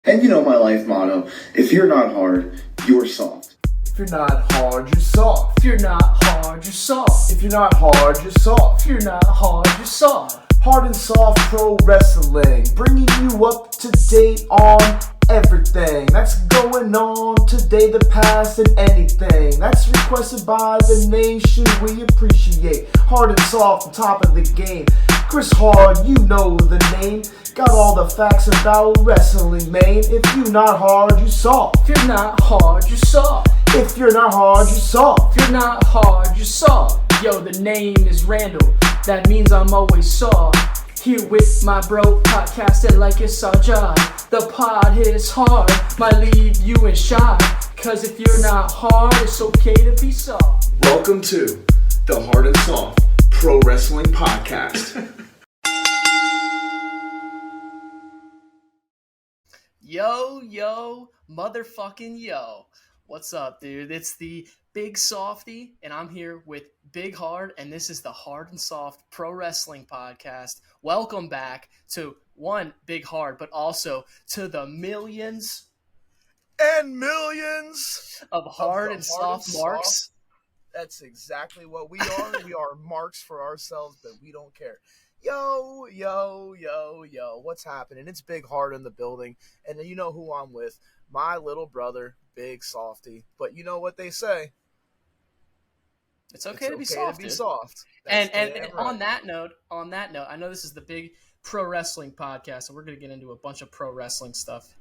And you know my life motto, if you're not hard, you're soft. If you're not hard, you're soft. If you're not hard, you're soft. If you're not hard, you're soft. If you're not hard, you're soft. Hard&Soft Pro Wrestling, bringing you up to date on everything that's going on today, the past, and anything that's requested by the nation. We appreciate Hard&Soft on top of the game. Chris Hard, you know the name. Got all the facts about wrestling, man. If you not hard, you soft. If you're not hard, you're soft. If you're not hard, you soft. If you're not hard, you're soft. Yo, the name is Randall. That means I'm always soft. Here with my bro, podcasting like it's our job. The pod hits hard, might leave you in shock. Cause if you're not hard, it's okay to be soft. Welcome to the Hard&Soft Pro Wrestling Podcast. Yo, motherfucking yo. What's up, dude? It's the Big Softy, and I'm here with Big Hard, and this is the Hard&Soft Pro Wrestling Podcast. Welcome back to one, Big Hard, but also to the millions and millions of Hard&Soft Marks. That's exactly what we are. We are marks for ourselves, but we don't care. Yo, what's happening? It's Big Hard in the building, and you know who I'm with. My little brother, Big Softy. But you know what they say. It's okay to be soft. And right. on that note, I know this is the Big Pro Wrestling Podcast, and we're going to get into a bunch of pro wrestling stuff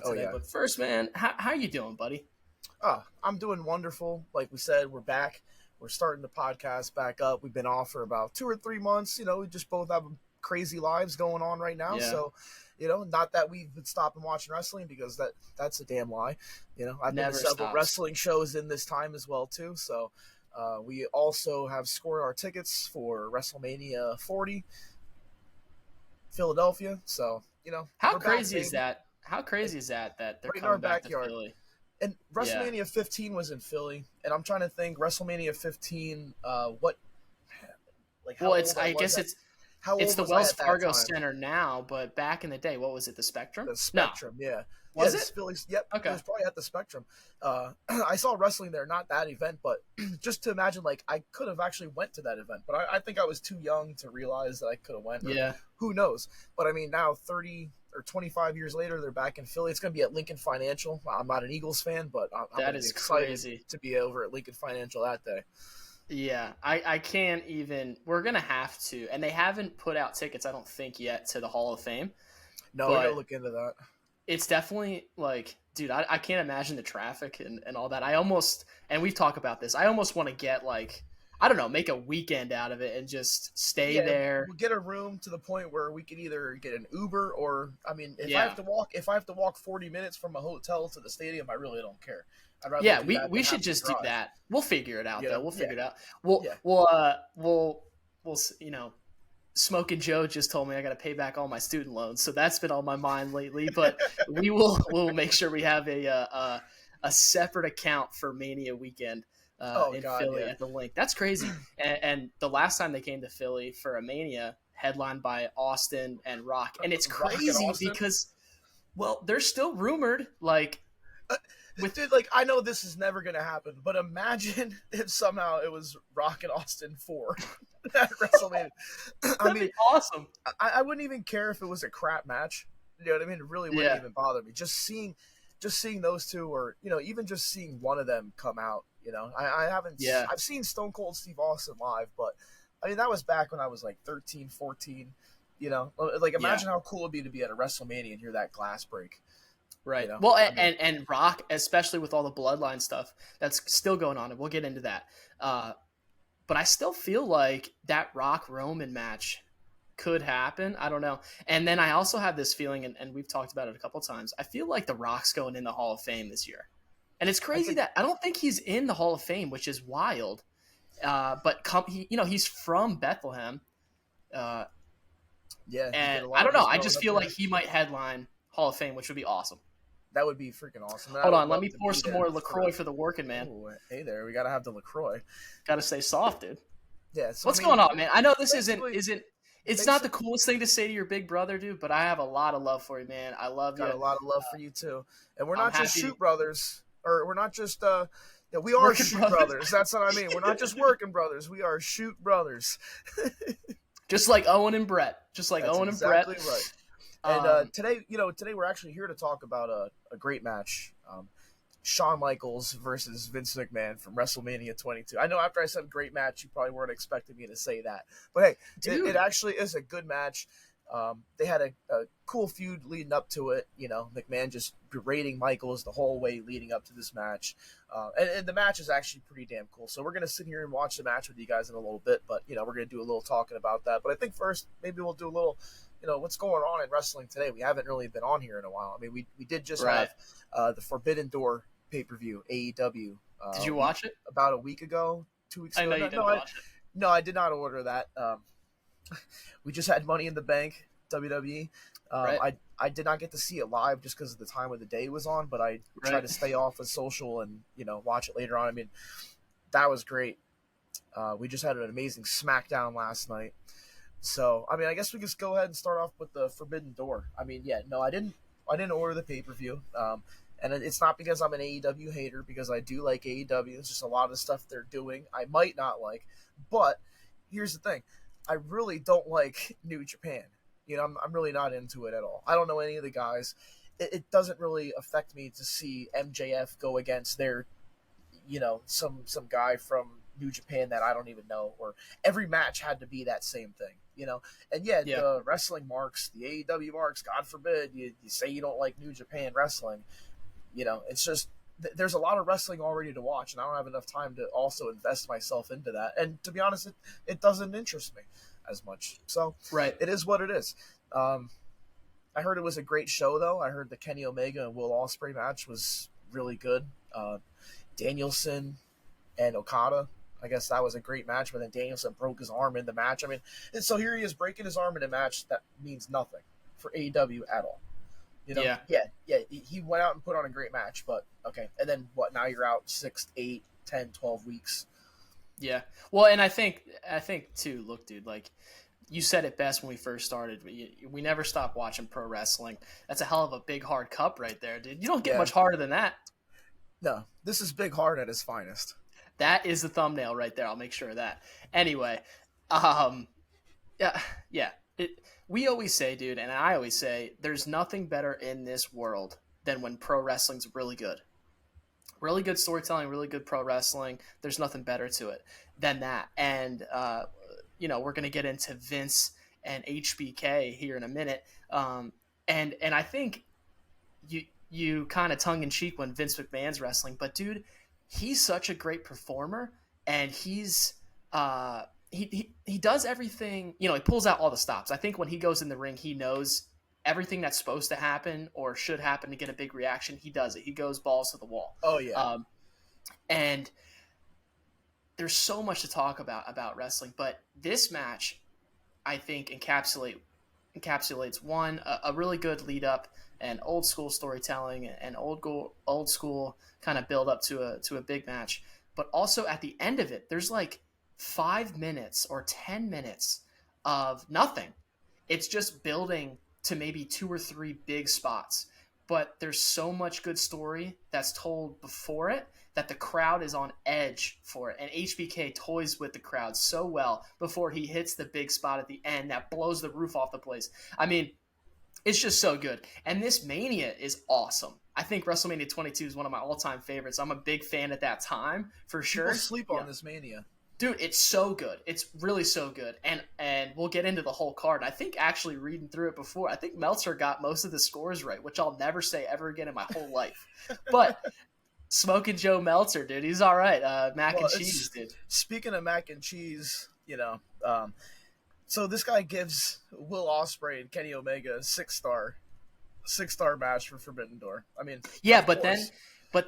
today. Yeah. But first, man, how you doing, buddy? I'm doing wonderful. Like we said, we're back. We're starting the podcast back up. We've been off for about 2 or 3 months. You know, we just both have crazy lives going on right now. Yeah. So, you know, not that we've been stopping watching wrestling, because that's a damn lie. You know, I've been to several wrestling shows in this time as well, too. So we also have scored our tickets for WrestleMania 40, Philadelphia. So, you know. How crazy is that? How crazy is that they're right coming back to Philly? And WrestleMania 15 was in Philly, and I'm trying to think WrestleMania 15. It's the Wells Fargo Center now, but back in the day, what was it? The Spectrum? The Spectrum, no. Yeah. Was it? Philly's, yep. Okay. It was probably at the Spectrum. I saw wrestling there, not that event, but just to imagine, like, I could have actually went to that event, but I think I was too young to realize that I could have went. Yeah. Who knows? But I mean, now 30 or 25 years later, they're back in Philly. It's going to be at Lincoln Financial. I'm not an Eagles fan, but I'm that is excited crazy to be over at Lincoln Financial that day. Yeah, I can't even. We're gonna have to, and they haven't put out tickets, I don't think, yet to the Hall of Fame. No, we gotta look into that. It's definitely like, dude, I can't imagine the traffic and all that. And we've talked about this. I almost want to get like, I don't know, make a weekend out of it and just stay there. We'll get a room to the point where we could either get an Uber or, I mean, if I have to walk 40 minutes from a hotel to the stadium, I really don't care. I'd rather we should just do that. We'll figure it out though. We'll figure it out. We'll you know, Smoking Joe just told me I got to pay back all my student loans, so that's been on my mind lately. But we'll make sure we have a separate account for Mania weekend. Philly at the Link. That's crazy. And the last time they came to Philly for a Mania, headlined by Austin and Rock. And it's crazy because, well, they're still rumored, like... Dude, like, I know this is never going to happen, but imagine if somehow it was Rock and Austin 4 at WrestleMania. That'd be awesome. I wouldn't even care if it was a crap match. You know what I mean? It really wouldn't even bother me. Just seeing those two, or, you know, even just seeing one of them come out. You know, I've seen Stone Cold Steve Austin live, but I mean, that was back when I was like 13, 14, you know, like imagine how cool it'd be to be at a WrestleMania and hear that glass break. Right. You know? Well, and Rock, especially with all the bloodline stuff that's still going on, and we'll get into that. But I still feel like that Rock Roman match could happen. I don't know. And then I also have this feeling, and we've talked about it a couple times, I feel like The Rock's going in the Hall of Fame this year. And it's crazy that I don't think he's in the Hall of Fame, which is wild. But he's from Bethlehem. And I don't know. I just feel like he might headline Hall of Fame, which would be awesome. That would be freaking awesome. Hold on, let me pour some more LaCroix for the working man. Ooh, hey there, we gotta have the LaCroix. Gotta stay soft, dude. Yeah. So, What's going on, man? I know this isn't It's not the coolest thing to say to your big brother, dude, but I have a lot of love for you, man. I love you. Got a lot of love for you too. And we're not just shoot brothers, or we're not just we are shoot brothers. That's what I mean. We're not just working brothers. We are shoot brothers. Just like Owen and Brett. Just like Owen and Brett. Exactly right. And today we're actually here to talk about a great match. Shawn Michaels versus Vince McMahon from WrestleMania 22. I know after I said great match, you probably weren't expecting me to say that. But hey, it actually is a good match. They had a cool feud leading up to it. McMahon just berating Michaels the whole way leading up to this match. And the match is actually pretty damn cool. So we're going to sit here and watch the match with you guys in a little bit. But, we're going to do a little talking about that. But I think first, maybe we'll do a little, what's going on in wrestling today. We haven't really been on here in a while. I mean, we did just have the Forbidden Door pay-per-view, AEW. Did you watch it? About a week ago, 2 weeks ago. I know you didn't watch it. No, I did not order that. We just had Money in the Bank, WWE. I did not get to see it live just because of the time of the day it was on, but I tried to stay off of social and, watch it later on. I mean, that was great. We just had an amazing SmackDown last night. So, I mean, I guess we just go ahead and start off with the Forbidden Door. I mean, I didn't order the pay-per-view. And it's not because I'm an AEW hater, because I do like AEW. It's just a lot of the stuff they're doing I might not like. But here's the thing. I really don't like New Japan. I'm really not into it at all. I don't know any of the guys. It doesn't really affect me to see MJF go against their, some guy from New Japan that I don't even know. Or every match had to be that same thing, And the wrestling marks, the AEW marks, God forbid, you say you don't like New Japan wrestling. It's just there's a lot of wrestling already to watch, and I don't have enough time to also invest myself into that. And to be honest, it doesn't interest me as much. So it is what it is. I heard it was a great show, though. I heard the Kenny Omega and Will Ospreay match was really good. Danielson and Okada, I guess that was a great match, but then Danielson broke his arm in the match. I mean, and so here he is breaking his arm in a match that means nothing for AEW at all. He went out and put on a great match, but okay. And then what? Now you're out 6, 8, 10, 12 weeks. Yeah. Well, and I think too, look, dude, like you said it best when we first started. We never stop watching pro wrestling. That's a hell of a big hard cup right there, dude. You don't get much harder than that. No, this is Big Hard at its finest. That is the thumbnail right there. I'll make sure of that. Anyway, we always say, dude, and I always say, there's nothing better in this world than when pro wrestling's really good. Really good storytelling, really good pro wrestling. There's nothing better to it than that. And, we're going to get into Vince and HBK here in a minute. And I think you kind of tongue-in-cheek when Vince McMahon's wrestling. But, dude, he's such a great performer, and he's he does everything, he pulls out all the stops. I think when he goes in the ring, he knows everything that's supposed to happen or should happen to get a big reaction. He does it. He goes balls to the wall. Oh, yeah. And there's so much to talk about wrestling, but this match, I think, encapsulates one, a really good lead up and old school storytelling and old school kind of build up to a big match. But also at the end of it, there's like 5 minutes or 10 minutes of nothing. It's just building to maybe 2 or 3 big spots. But there's so much good story that's told before it that the crowd is on edge for it. And HBK toys with the crowd so well before he hits the big spot at the end that blows the roof off the place. I mean, it's just so good. And this Mania is awesome. I think WrestleMania 22 is one of my all-time favorites. I'm a big fan at that time, for sure. People sleep on this Mania. Dude, it's so good. It's really so good. And we'll get into the whole card. I think actually reading through it before, I think Meltzer got most of the scores right, which I'll never say ever again in my whole life. But Smoking Joe Meltzer, dude, he's all right. Mac and cheese, dude. Speaking of mac and cheese, so this guy gives Will Ospreay and Kenny Omega a 6-star match for Forbidden Door. I mean, yeah, but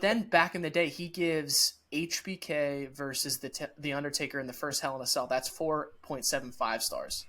then back in the day, he gives HBK versus the Undertaker in the first Hell in a Cell. That's 4.75 stars.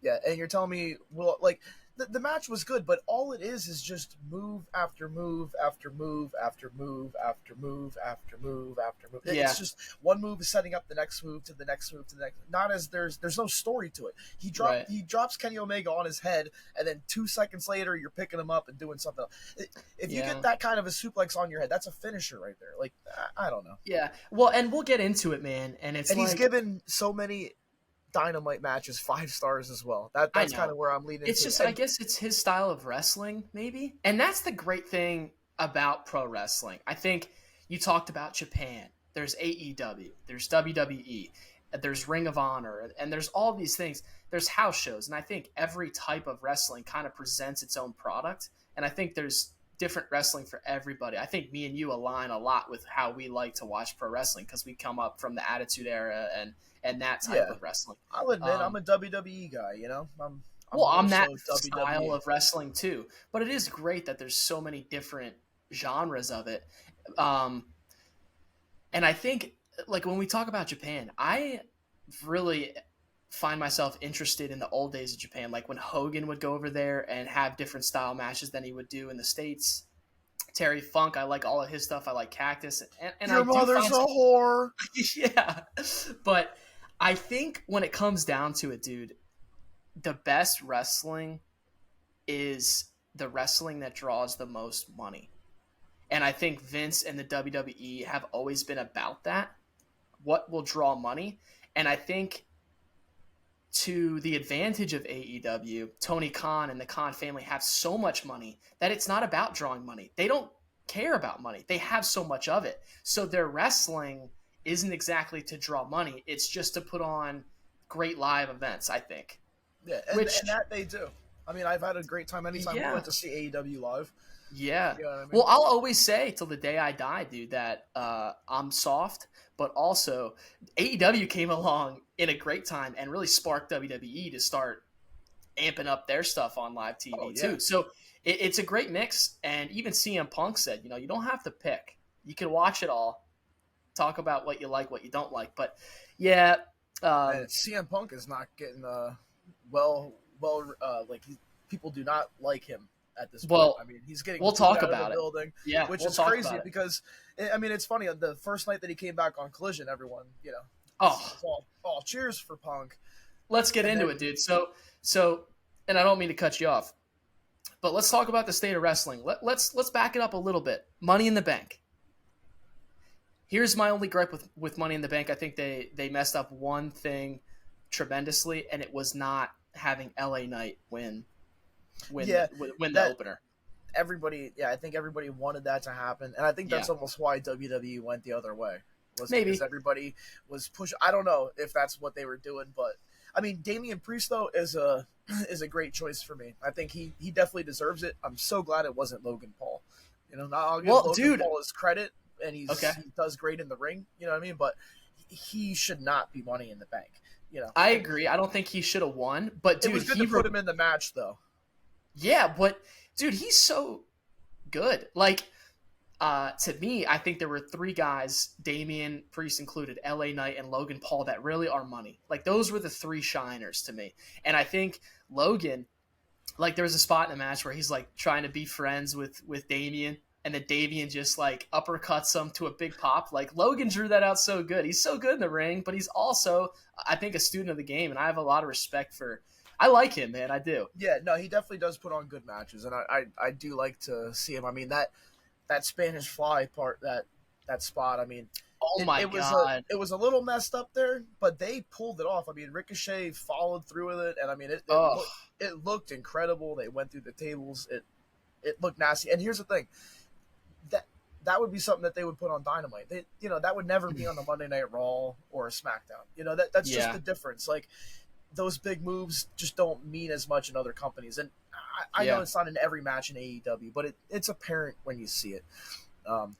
Yeah, and you're telling me, well, like the match was good, but all it is just move after move after move after move after move after move after move. Yeah. It's just one move is setting up the next move to the next move to the next. Not as there's no story to it. He drops Kenny Omega on his head, and then 2 seconds later you're picking him up and doing something else. If you get that kind of a suplex on your head, that's a finisher right there. Like, I don't know. Yeah. Well, and we'll get into it, man. And he's given so many Dynamite matches 5 stars as well. That's kind of where I'm leading. It's just, I guess it's his style of wrestling, maybe. And that's the great thing about pro wrestling. I think you talked about Japan. There's AEW. There's WWE. There's Ring of Honor. And there's all these things. There's house shows. And I think every type of wrestling kind of presents its own product. And I think there's different wrestling for everybody. I think me and you align a lot with how we like to watch pro wrestling because we come up from the Attitude Era and that type of wrestling. I'll admit I'm a WWE guy, you know. I'm that style of wrestling too. But it is great that there's so many different genres of it. And I think, like, when we talk about Japan, I really find myself interested in the old days of Japan, like when Hogan would go over there and have different style matches than he would do in the States. Terry Funk, I like all of his stuff. I like Cactus. And your mother's a whore. Yeah. But I think when it comes down to it, dude, the best wrestling is the wrestling that draws the most money. And I think Vince and the WWE have always been about that. What will draw money? And I think to the advantage of AEW, Tony Khan and the Khan family have so much money that it's not about drawing money. They don't care about money. They have so much of it. So their wrestling isn't exactly to draw money. It's just to put on great live events, I think. Yeah, and that they do. I mean, I've had a great time anytime we went to see AEW live. Yeah. You know what I mean? Well, I'll always say till the day I die, dude, that I'm soft, but also AEW came along in a great time and really sparked WWE to start amping up their stuff on live TV too. So it's a great mix. And even CM Punk said, you know, you don't have to pick. You can watch it all, talk about what you like, what you don't like. But yeah. CM Punk is not getting people do not like him at this point. I mean, he's getting we'll talk about it. Building, which is crazy because I mean, it's funny. The first night that he came back on Collision, everyone, you know, cheers for Punk. Let's get into it, dude. So, and I don't mean to cut you off, but let's talk about the state of wrestling. Let's back it up a little bit. Money in the Bank. Here's my only gripe with Money in the Bank. I think they messed up one thing tremendously, and it was not having LA Knight win the opener. I think everybody wanted that to happen, and I think that's almost why WWE went the other way. Maybe because everybody was pushing. I don't know if that's what they were doing, but I mean, Damian Priest though is a great choice for me. I think he definitely deserves it. I'm so glad it wasn't Logan Paul. You know, I'll give Logan Paul his credit, and he does great in the ring. You know what I mean? But he should not be Money in the Bank. You know, I agree. I don't think he should have won, but dude, it was good to put him in the match though. Yeah, but dude, he's so good. Like, to me, I think there were 3 guys, Damian Priest included, LA Knight, and Logan Paul, that really are money. Like, those were the 3 shiners to me. And I think Logan, like, there was a spot in the match where he's like trying to be friends with Damian, and then Damian just like uppercuts him to a big pop. Like, Logan drew that out so good. He's so good in the ring, but he's also, I think, a student of the game, and I have a lot of respect for. I like him, man. I do. Yeah, no, he definitely does put on good matches, and I do like to see him. I mean, that Spanish Fly part, that spot. I mean, God, it was a little messed up there, but they pulled it off. I mean, Ricochet followed through with it, and I mean, it looked incredible. They went through the tables. It looked nasty. And here's the thing, that would be something that they would put on Dynamite. That would never be on the Monday Night Raw or a SmackDown. You know, that's just the difference. Like, those big moves just don't mean as much in other companies. And I know it's not in every match in AEW, but it's apparent when you see it. Well,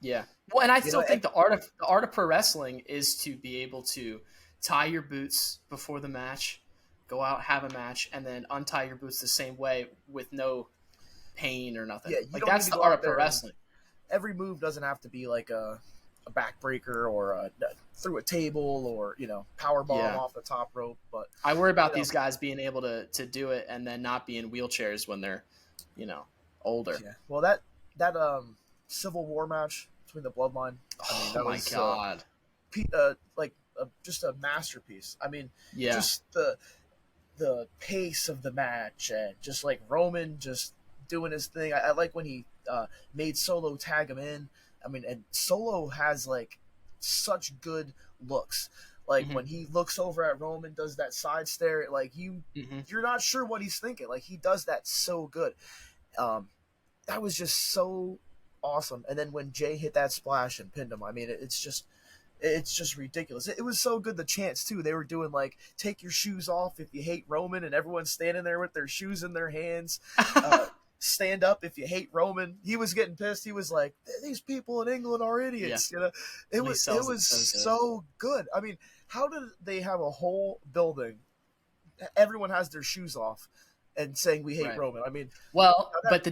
and I still think the art of pro wrestling is to be able to tie your boots before the match, go out, have a match, and then untie your boots the same way with no pain or nothing. Yeah, like, that's the art of pro wrestling. Every move doesn't have to be like a a backbreaker or through a table or power bomb off the top rope. But I worry about these guys being able to do it and then not be in wheelchairs when they're older. Yeah. Well, that Civil War match between the Bloodline. I mean, that was God. Just a masterpiece. I mean, yeah. just the pace of the match and just like Roman just doing his thing. I like when he made Solo tag him in. I mean, and Solo has like such good looks. Like when he looks over at Roman, does that side stare, like you're not sure what he's thinking. Like he does that so good. That was just so awesome. And then when Jay hit that splash and pinned him, I mean, it's just ridiculous. It was so good. The chants too. They were doing like, "Take your shoes off if you hate Roman," and everyone's standing there with their shoes in their hands. Stand up if you hate Roman. He was getting pissed. He was like, "These people in England are idiots." Yeah. It was so good. I mean, how did they have a whole building? Everyone has their shoes off and saying we hate Roman. I mean, but the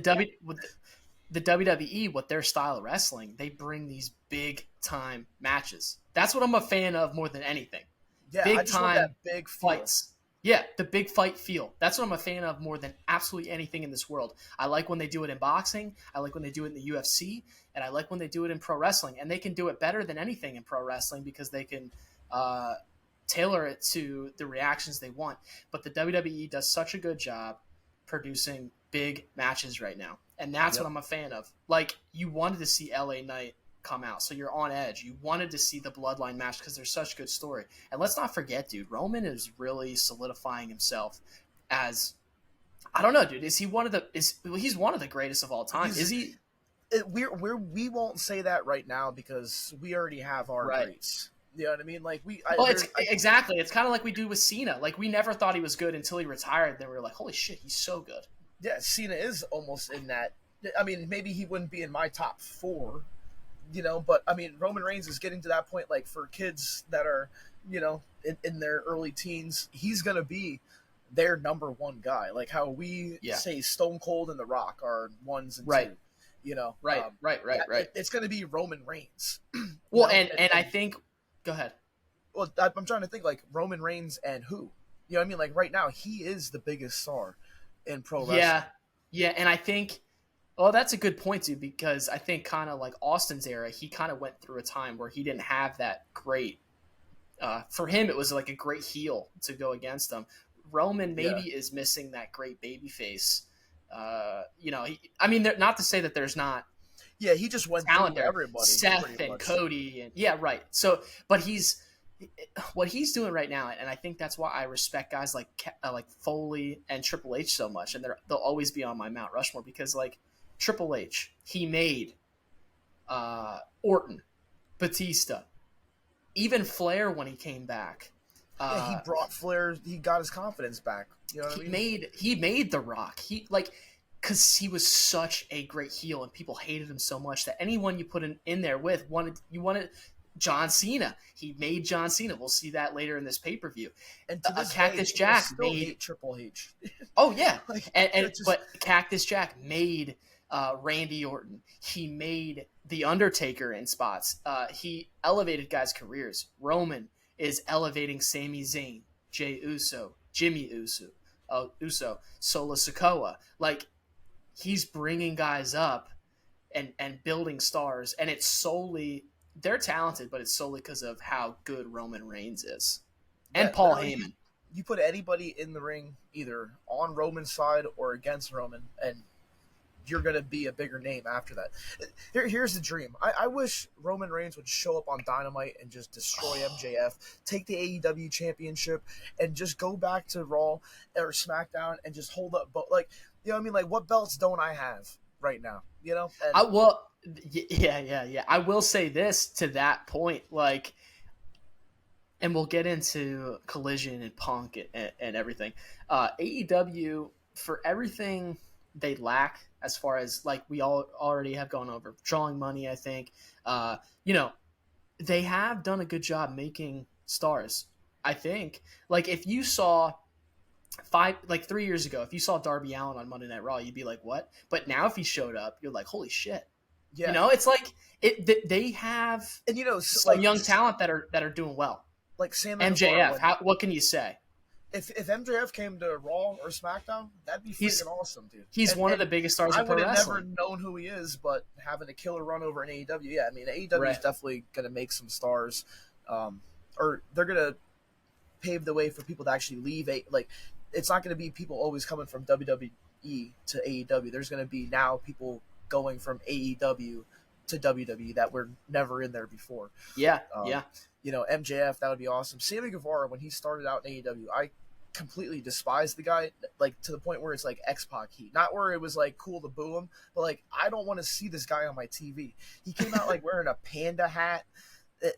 WWE, with their style of wrestling, they bring these big time matches. That's what I'm a fan of more than anything. Yeah, big I just time want that big fights. Yeah, the big fight feel. That's what I'm a fan of more than absolutely anything in this world. I like when they do it in boxing. I like when they do it in the UFC. And I like when they do it in pro wrestling. And they can do it better than anything in pro wrestling because they can tailor it to the reactions they want. But the WWE does such a good job producing big matches right now. And that's what I'm a fan of. Like, you wanted to see LA Knight come out, so you're on edge. You wanted to see the Bloodline match because there's such good story. And let's not forget, dude, Roman is really solidifying himself as, I don't know, dude, is he one of the he's one of the greatest of all time. Is he? We won't say that right now because we already have our greats. You know what I mean? Like exactly. It's kind of like we do with Cena. Like, we never thought he was good until he retired. Then we were like, holy shit, he's so good. Yeah, Cena is almost in that. I mean, maybe he wouldn't be in my top 4, but I mean, Roman Reigns is getting to that point. Like for kids that are, in their early teens, he's gonna be their number one guy. Like how we say Stone Cold and The Rock are 1s and 2. Right. It's gonna be Roman Reigns. Well, and I think, go ahead. Well, I'm trying to think like Roman Reigns and who. You know what I mean? Like right now, he is the biggest star in pro wrestling. Yeah, and I think, well, that's a good point too, because I think kind of like Austin's era, he kind of went through a time where he didn't have that great. For him, it was like a great heel to go against him. Roman maybe is missing that great baby face. I mean, not to say that there's not. Yeah, he just went talent through there. everybody. Seth and Cody, and right. So, but what he's doing right now, and I think that's why I respect guys like Foley and Triple H so much, and they'll always be on my Mount Rushmore because like Triple H, he made Orton, Batista, even Flair when he came back. He brought Flair. He got his confidence back. You know what I mean? He made The Rock. Because he was such a great heel, and people hated him so much that anyone you put in there with wanted John Cena. He made John Cena. We'll see that later in this pay-per-view. And to this Cactus day, Jack made Triple H. Oh yeah, but Cactus Jack made Randy Orton. He made The Undertaker in spots. He elevated guys' careers. Roman is elevating Sami Zayn, Jey Uso, Jimmy Uso, Solo Sikoa. Like, he's bringing guys up and building stars, and it's solely. They're talented, but it's solely because of how good Roman Reigns is. And Paul Heyman. You put anybody in the ring, either on Roman's side or against Roman, and you're going to be a bigger name after that. Here's the dream. I wish Roman Reigns would show up on Dynamite and just destroy MJF, take the AEW championship, and just go back to Raw or SmackDown and just hold up. But like, you know what I mean? Like, what belts don't I have right now? You know? Yeah. I will say this to that point, like, and we'll get into Collision and Punk and everything. AEW, for everything they lack as far as, like, we all already have gone over, drawing money, I think, they have done a good job making stars. I think, like, if you saw 3 years ago, if you saw Darby Allin on Monday Night Raw, you'd be like, what? But now if he showed up, you're like, holy shit. Yeah. You know, it's like they have and some young talent that are doing well. Like Sam MJF, what can you say? If MJF came to Raw or SmackDown, that'd be freaking awesome, dude. He's one of the biggest stars of pro wrestling. I would have never known who he is, but having a killer run over in AEW, yeah, I mean AEW is definitely going to make some stars, or they're going to pave the way for people to actually leave. Like, it's not going to be people always coming from WWE to AEW. There's going to be now people going from AEW to WWE that were never in there before. Yeah, MJF, that would be awesome. Sammy Guevara, when he started out in AEW, I completely despised the guy, like to the point where it's like X-Pac heat. Not where it was like cool to boo him, but like I don't want to see this guy on my TV. He came out like wearing a panda hat,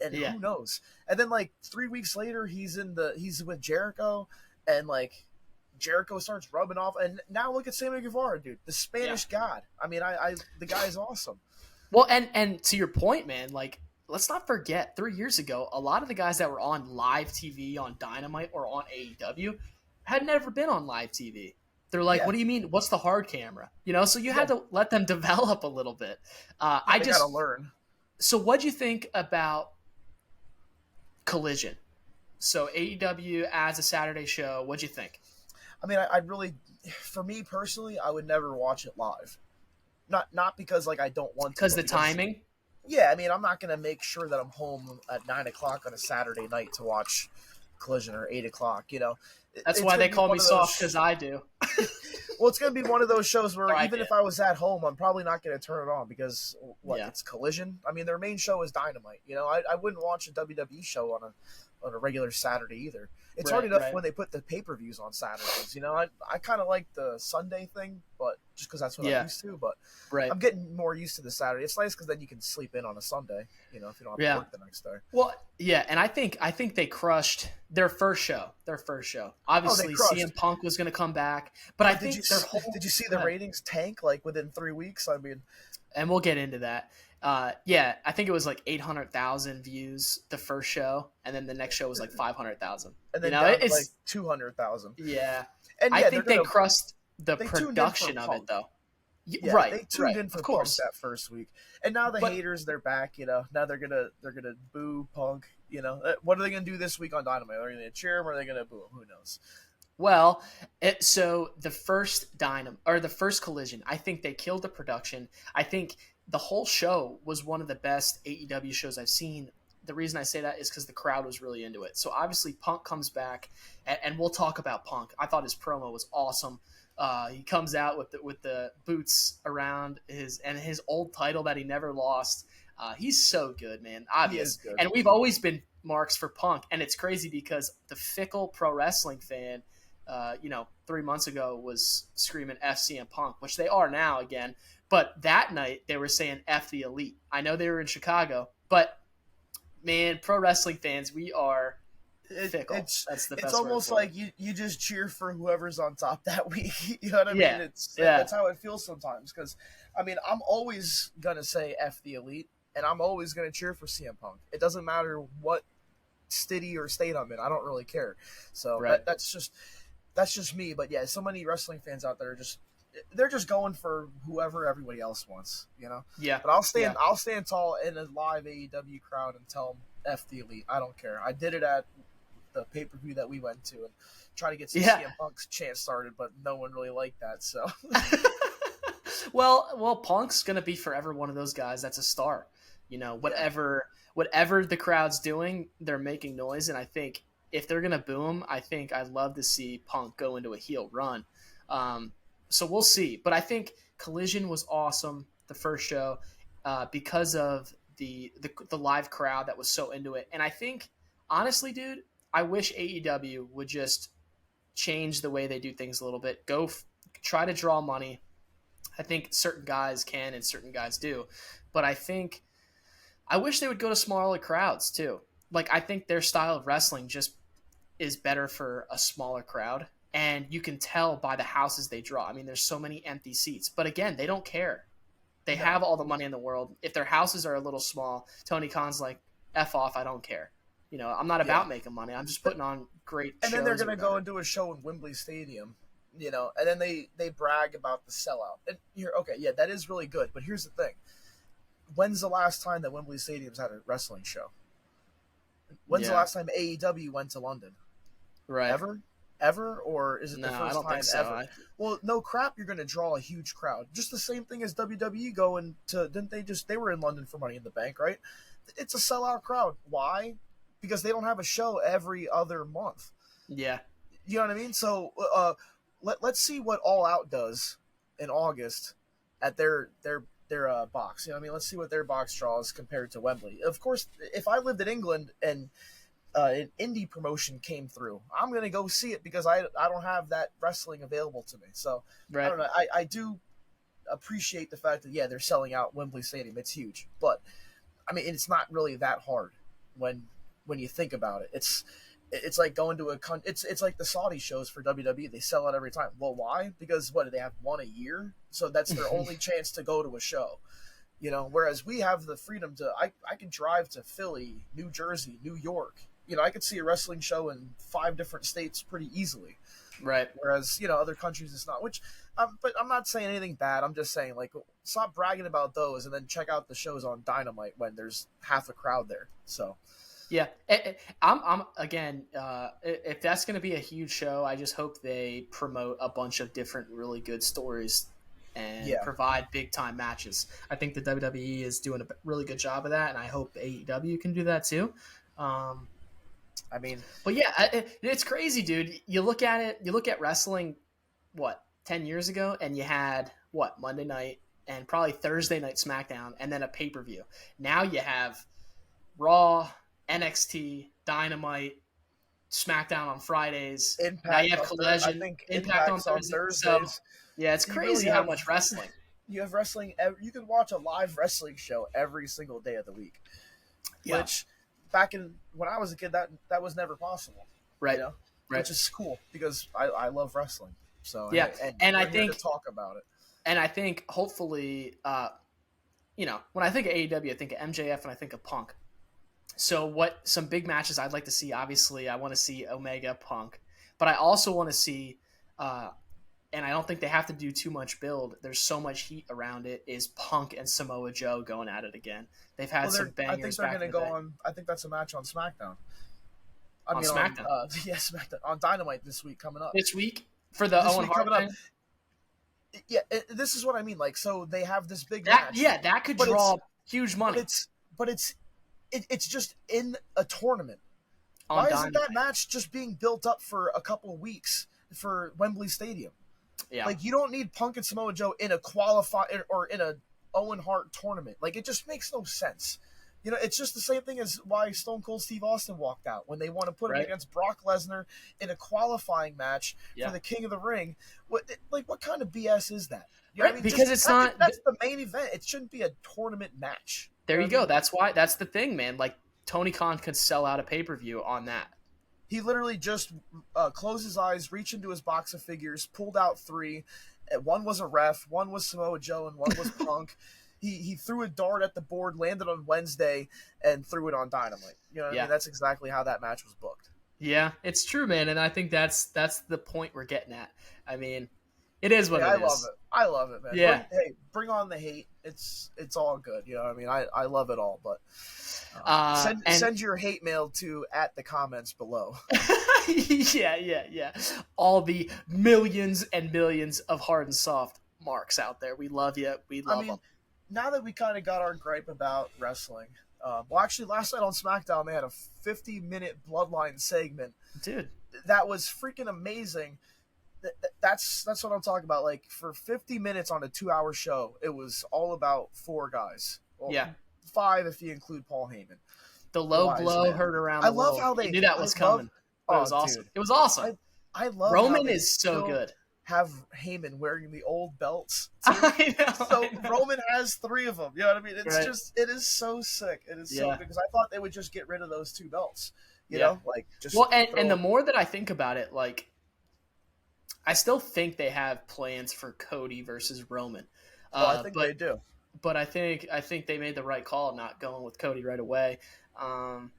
and who knows? And then like 3 weeks later, he's with Jericho, and like Jericho starts rubbing off. And now look at Sammy Guevara, dude, the Spanish God. I mean, the guy's awesome. Well, and to your point, man, like, let's not forget 3 years ago, a lot of the guys that were on live TV on Dynamite or on AEW had never been on live TV. They're like, what do you mean? What's the hard camera? You know, so you had to let them develop a little bit. I just gotta learn. So what'd you think about Collision? So AEW as a Saturday show, what'd you think? I mean, I'd really, for me personally, I would never watch it live. Not because like I don't want to. Because the timing? Yeah, I mean, I'm not going to make sure that I'm home at 9 o'clock on a Saturday night to watch Collision or 8 o'clock, you know. That's why they call me soft, because I do. Well, it's going to be one of those shows where even if I was at home, I'm probably not going to turn it on because, it's Collision? I mean, their main show is Dynamite. You know, I wouldn't watch a WWE show on a regular Saturday either. It's hard enough when they put the pay-per-views on Saturdays. You know, I kind of like the Sunday thing, but just because that's what I'm used to. But I'm getting more used to the Saturday. It's nice because then you can sleep in on a Sunday, you know, if you don't have to work the next day. Well, yeah, and I think they crushed their first show. Obviously, CM Punk was going to come back, but I think did you see the ratings tank like within 3 weeks? I mean, and we'll get into that. I think it was like 800,000 views the first show, and then the next show was like 500,000. And then it's like 200,000. Yeah, and I think they crushed the production of it though. Yeah, right, they tuned in for Punk that first week, and now the haters, they're back. You know, now they're gonna boo Punk. You know, what are they gonna do this week on Dynamite? Are they gonna cheer him or are they gonna boo him? Who knows? Well, so the first Collision, I think they killed the production. I think the whole show was one of the best AEW shows I've seen. The reason I say that is because the crowd was really into it. So obviously Punk comes back, and we'll talk about Punk. I thought his promo was awesome. He comes out with the boots around his old title that he never lost. He's so good, man. Obvious. Good. And we've always been marks for Punk, and it's crazy because the fickle pro wrestling fan, 3 months ago was screaming F CM Punk, which they are now again. But that night they were saying F the Elite. I know they were in Chicago, but man, pro wrestling fans, we are fickle. That's the best. It's almost like you just cheer for whoever's on top that week. You know what I mean? That's how it feels sometimes. Because I mean, I'm always gonna say F the Elite, and I'm always gonna cheer for CM Punk. It doesn't matter what city or state I'm in. I don't really care. So that's just me. But yeah, so many wrestling fans out there they're just going for whoever everybody else wants, you know? Yeah. But I'll stand tall in a live AEW crowd and tell them F the Elite. I don't care. I did it at the pay-per-view that we went to and try to get some CM Punk's chant started, but no one really liked that, so. Well, Punk's going to be forever one of those guys that's a star. You know, whatever the crowd's doing, they're making noise, and I think if they're going to boo him, I think I'd love to see Punk go into a heel run. So we'll see. But I think Collision was awesome, the first show, because of the live crowd that was so into it. And I think, honestly, dude, I wish AEW would just change the way they do things a little bit. Try to draw money. I think certain guys can and certain guys do. But I wish they would go to smaller crowds, too. Like, I think their style of wrestling just is better for a smaller crowd. And you can tell by the houses they draw. I mean, there's so many empty seats. But again, they don't care. They have all the money in the world. If their houses are a little small, Tony Khan's like, F off, I don't care. You know, I'm not about making money. I'm just putting on great shows. And then they're going to go and do a show in Wembley Stadium, you know, and then they brag about the sellout. And that is really good. But here's the thing. when's the last time that Wembley Stadium's had a wrestling show? When's the last time AEW went to London? Right. Ever? Or is it the No, I first don't time think so. ever? Well, no crap, you're going to draw a huge crowd. Just the same thing as WWE going to, they were in London for Money in the Bank, right? It's a sellout crowd. Why? Because they don't have a show every other month. Yeah. You know what I mean? So let's see what All Out does in August at their box. You know what I mean? Let's see what their box draws compared to Wembley. Of course, if I lived in England and an indie promotion came through, I'm going to go see it because I don't have that wrestling available to me. So Right. I don't know. I do appreciate the fact that, they're selling out Wembley Stadium. It's huge. But, I mean, it's not really that hard when you think about it. It's like going to it's like the Saudi shows for WWE. They sell out every time. Well, why? Because what, do they have one a year? So that's their only chance to go to a show. You know, whereas we have the freedom to I can drive to Philly, New Jersey, New York. You know, I could see a wrestling show in 5 different states pretty easily. Right. Whereas, other countries it's not. Which, but I'm not saying anything bad. I'm just saying, like, stop bragging about those and then check out the shows on Dynamite when there's half a crowd there. So. Yeah, I'm again. If that's going to be a huge show, I just hope they promote a bunch of different really good stories and provide big time matches. I think the WWE is doing a really good job of that, and I hope AEW can do that too. I mean, but yeah, it's crazy, dude. You look at it. You look at wrestling. 10 years ago, and you had Monday night and probably Thursday night SmackDown, and then a pay-per-view. Now you have Raw, NXT, Dynamite, SmackDown on Fridays. Impact. Now you have Collision. I think Impact on Thursdays. So, yeah, it's crazy how much wrestling. You have wrestling. You can watch a live wrestling show every single day of the week. Yeah. Which, back when I was a kid, that was never possible. Right. Right. Which is cool because I love wrestling. So yeah, and I think to talk about it. And I think hopefully, when I think of AEW, I think of MJF and I think of Punk. So some big matches I'd like to see, obviously I want to see Omega, Punk, but I also want to see, and I don't think they have to do too much build. There's so much heat around it, is Punk and Samoa Joe going at it again. They've had some bangers. I think they're going to go on, I think that's a match on SmackDown. SmackDown? SmackDown. On Dynamite this week coming up. This week? For the Owen Hart thing? Yeah, this is what I mean. Like, so they have this big match. Yeah, that could draw huge money. But it's just in a tournament. Why isn't that match just being built up for a couple of weeks for Wembley Stadium? Yeah. Like, you don't need Punk and Samoa Joe in a qualify or in a Owen Hart tournament. Like, it just makes no sense. It's just the same thing as why Stone Cold Steve Austin walked out when they want to put him against Brock Lesnar in a qualifying match for the King of the Ring. What kind of BS is that? You know what I mean? Because that's the main event. It shouldn't be a tournament match. There you go. That's the thing, man. Like, Tony Khan could sell out a pay-per-view on that. He literally just closed his eyes, reached into his box of figures, pulled out 3. One was a ref, one was Samoa Joe, and one was Punk. He threw a dart at the board, landed on Wednesday, and threw it on Dynamite. You know what I mean? That's exactly how that match was booked. Yeah, it's true, man, and I think that's the point we're getting at. I mean, it is what it is. I love it, man. Yeah. Bring on the hate. It's all good. You know what I mean? I love it all, but send your hate mail to at the comments below. Yeah. All the millions and millions of Hard&Soft Marks out there. We love you. We love them. Now that we kind of got our gripe about wrestling, actually last night on SmackDown they had a 50-minute Bloodline segment. Dude, that was freaking amazing. That's what I'm talking about. Like, for 50 minutes on a 2-hour show, it was all about 4 guys. Well, 5 if you include Paul Heyman. The low blow heard around the world. I love how they knew that was coming. It was awesome. It was awesome. I love Roman is so good. Have Heyman wearing the old belts too. I know. So Roman has 3 of them. You know what I mean? It's it is so sick. It is so good because I thought they would just get rid of those 2 belts. You know, like just and the more that I think about it, like, I still think they have plans for Cody versus Roman. I think they do. But I think they made the right call not going with Cody right away. And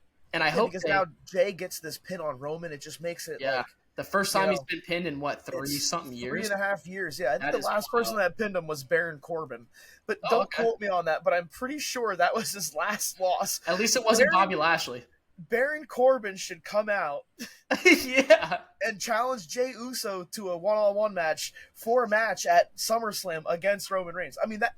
I hope because now Jay gets this pin on Roman, it just makes it like The first time he's been pinned in what, 3-something years? 3.5 years. Yeah, I think the last person that pinned him was Baron Corbin, but don't quote me on that. But I'm pretty sure that was his last loss. At least it wasn't Bobby Lashley. Baron Corbin should come out, and challenge Jey Uso to a one-on-one match for a match at SummerSlam against Roman Reigns. I mean, that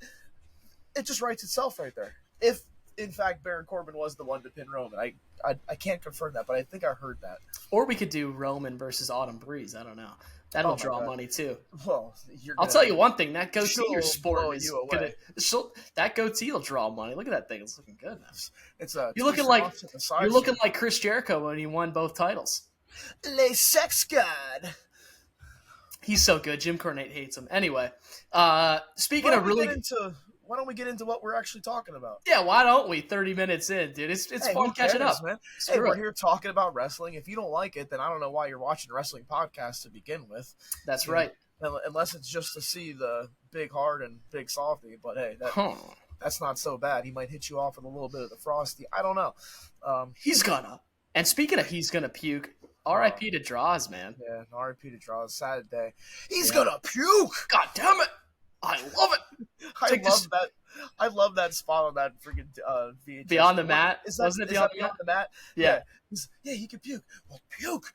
it just writes itself right there. If in fact Baron Corbin was the one to pin Roman, I can't confirm that, but I think I heard that. Or we could do Roman versus Autumn Breeze. I don't know. That'll draw money too. Well, I'll tell you one thing: that goatee you're sporting that goatee will draw money. Look at that thing; it's looking good. It's you're looking like Chris Jericho when he won both titles. Le Sex God. He's so good. Jim Cornette hates him. Anyway, speaking of really. Why don't we get into what we're actually talking about? Yeah, why don't we? 30 minutes in, dude. It's fun catching up, man. Hey, we're here talking about wrestling. If you don't like it, then I don't know why you're watching wrestling podcasts to begin with. That's right. Unless it's just to see the big hard and big softy. But hey, that's not so bad. He might hit you off with a little bit of the frosty. I don't know. He's gonna. And speaking of he's gonna puke, R.I.P. to Draws, man. Yeah, R.I.P. to Draws. Sad day. He's gonna puke. God damn it. I love it. I love that spot on that freaking VHS. Beyond the Mat? Wasn't it Beyond the Mat? Yeah. He could puke. Well, puke.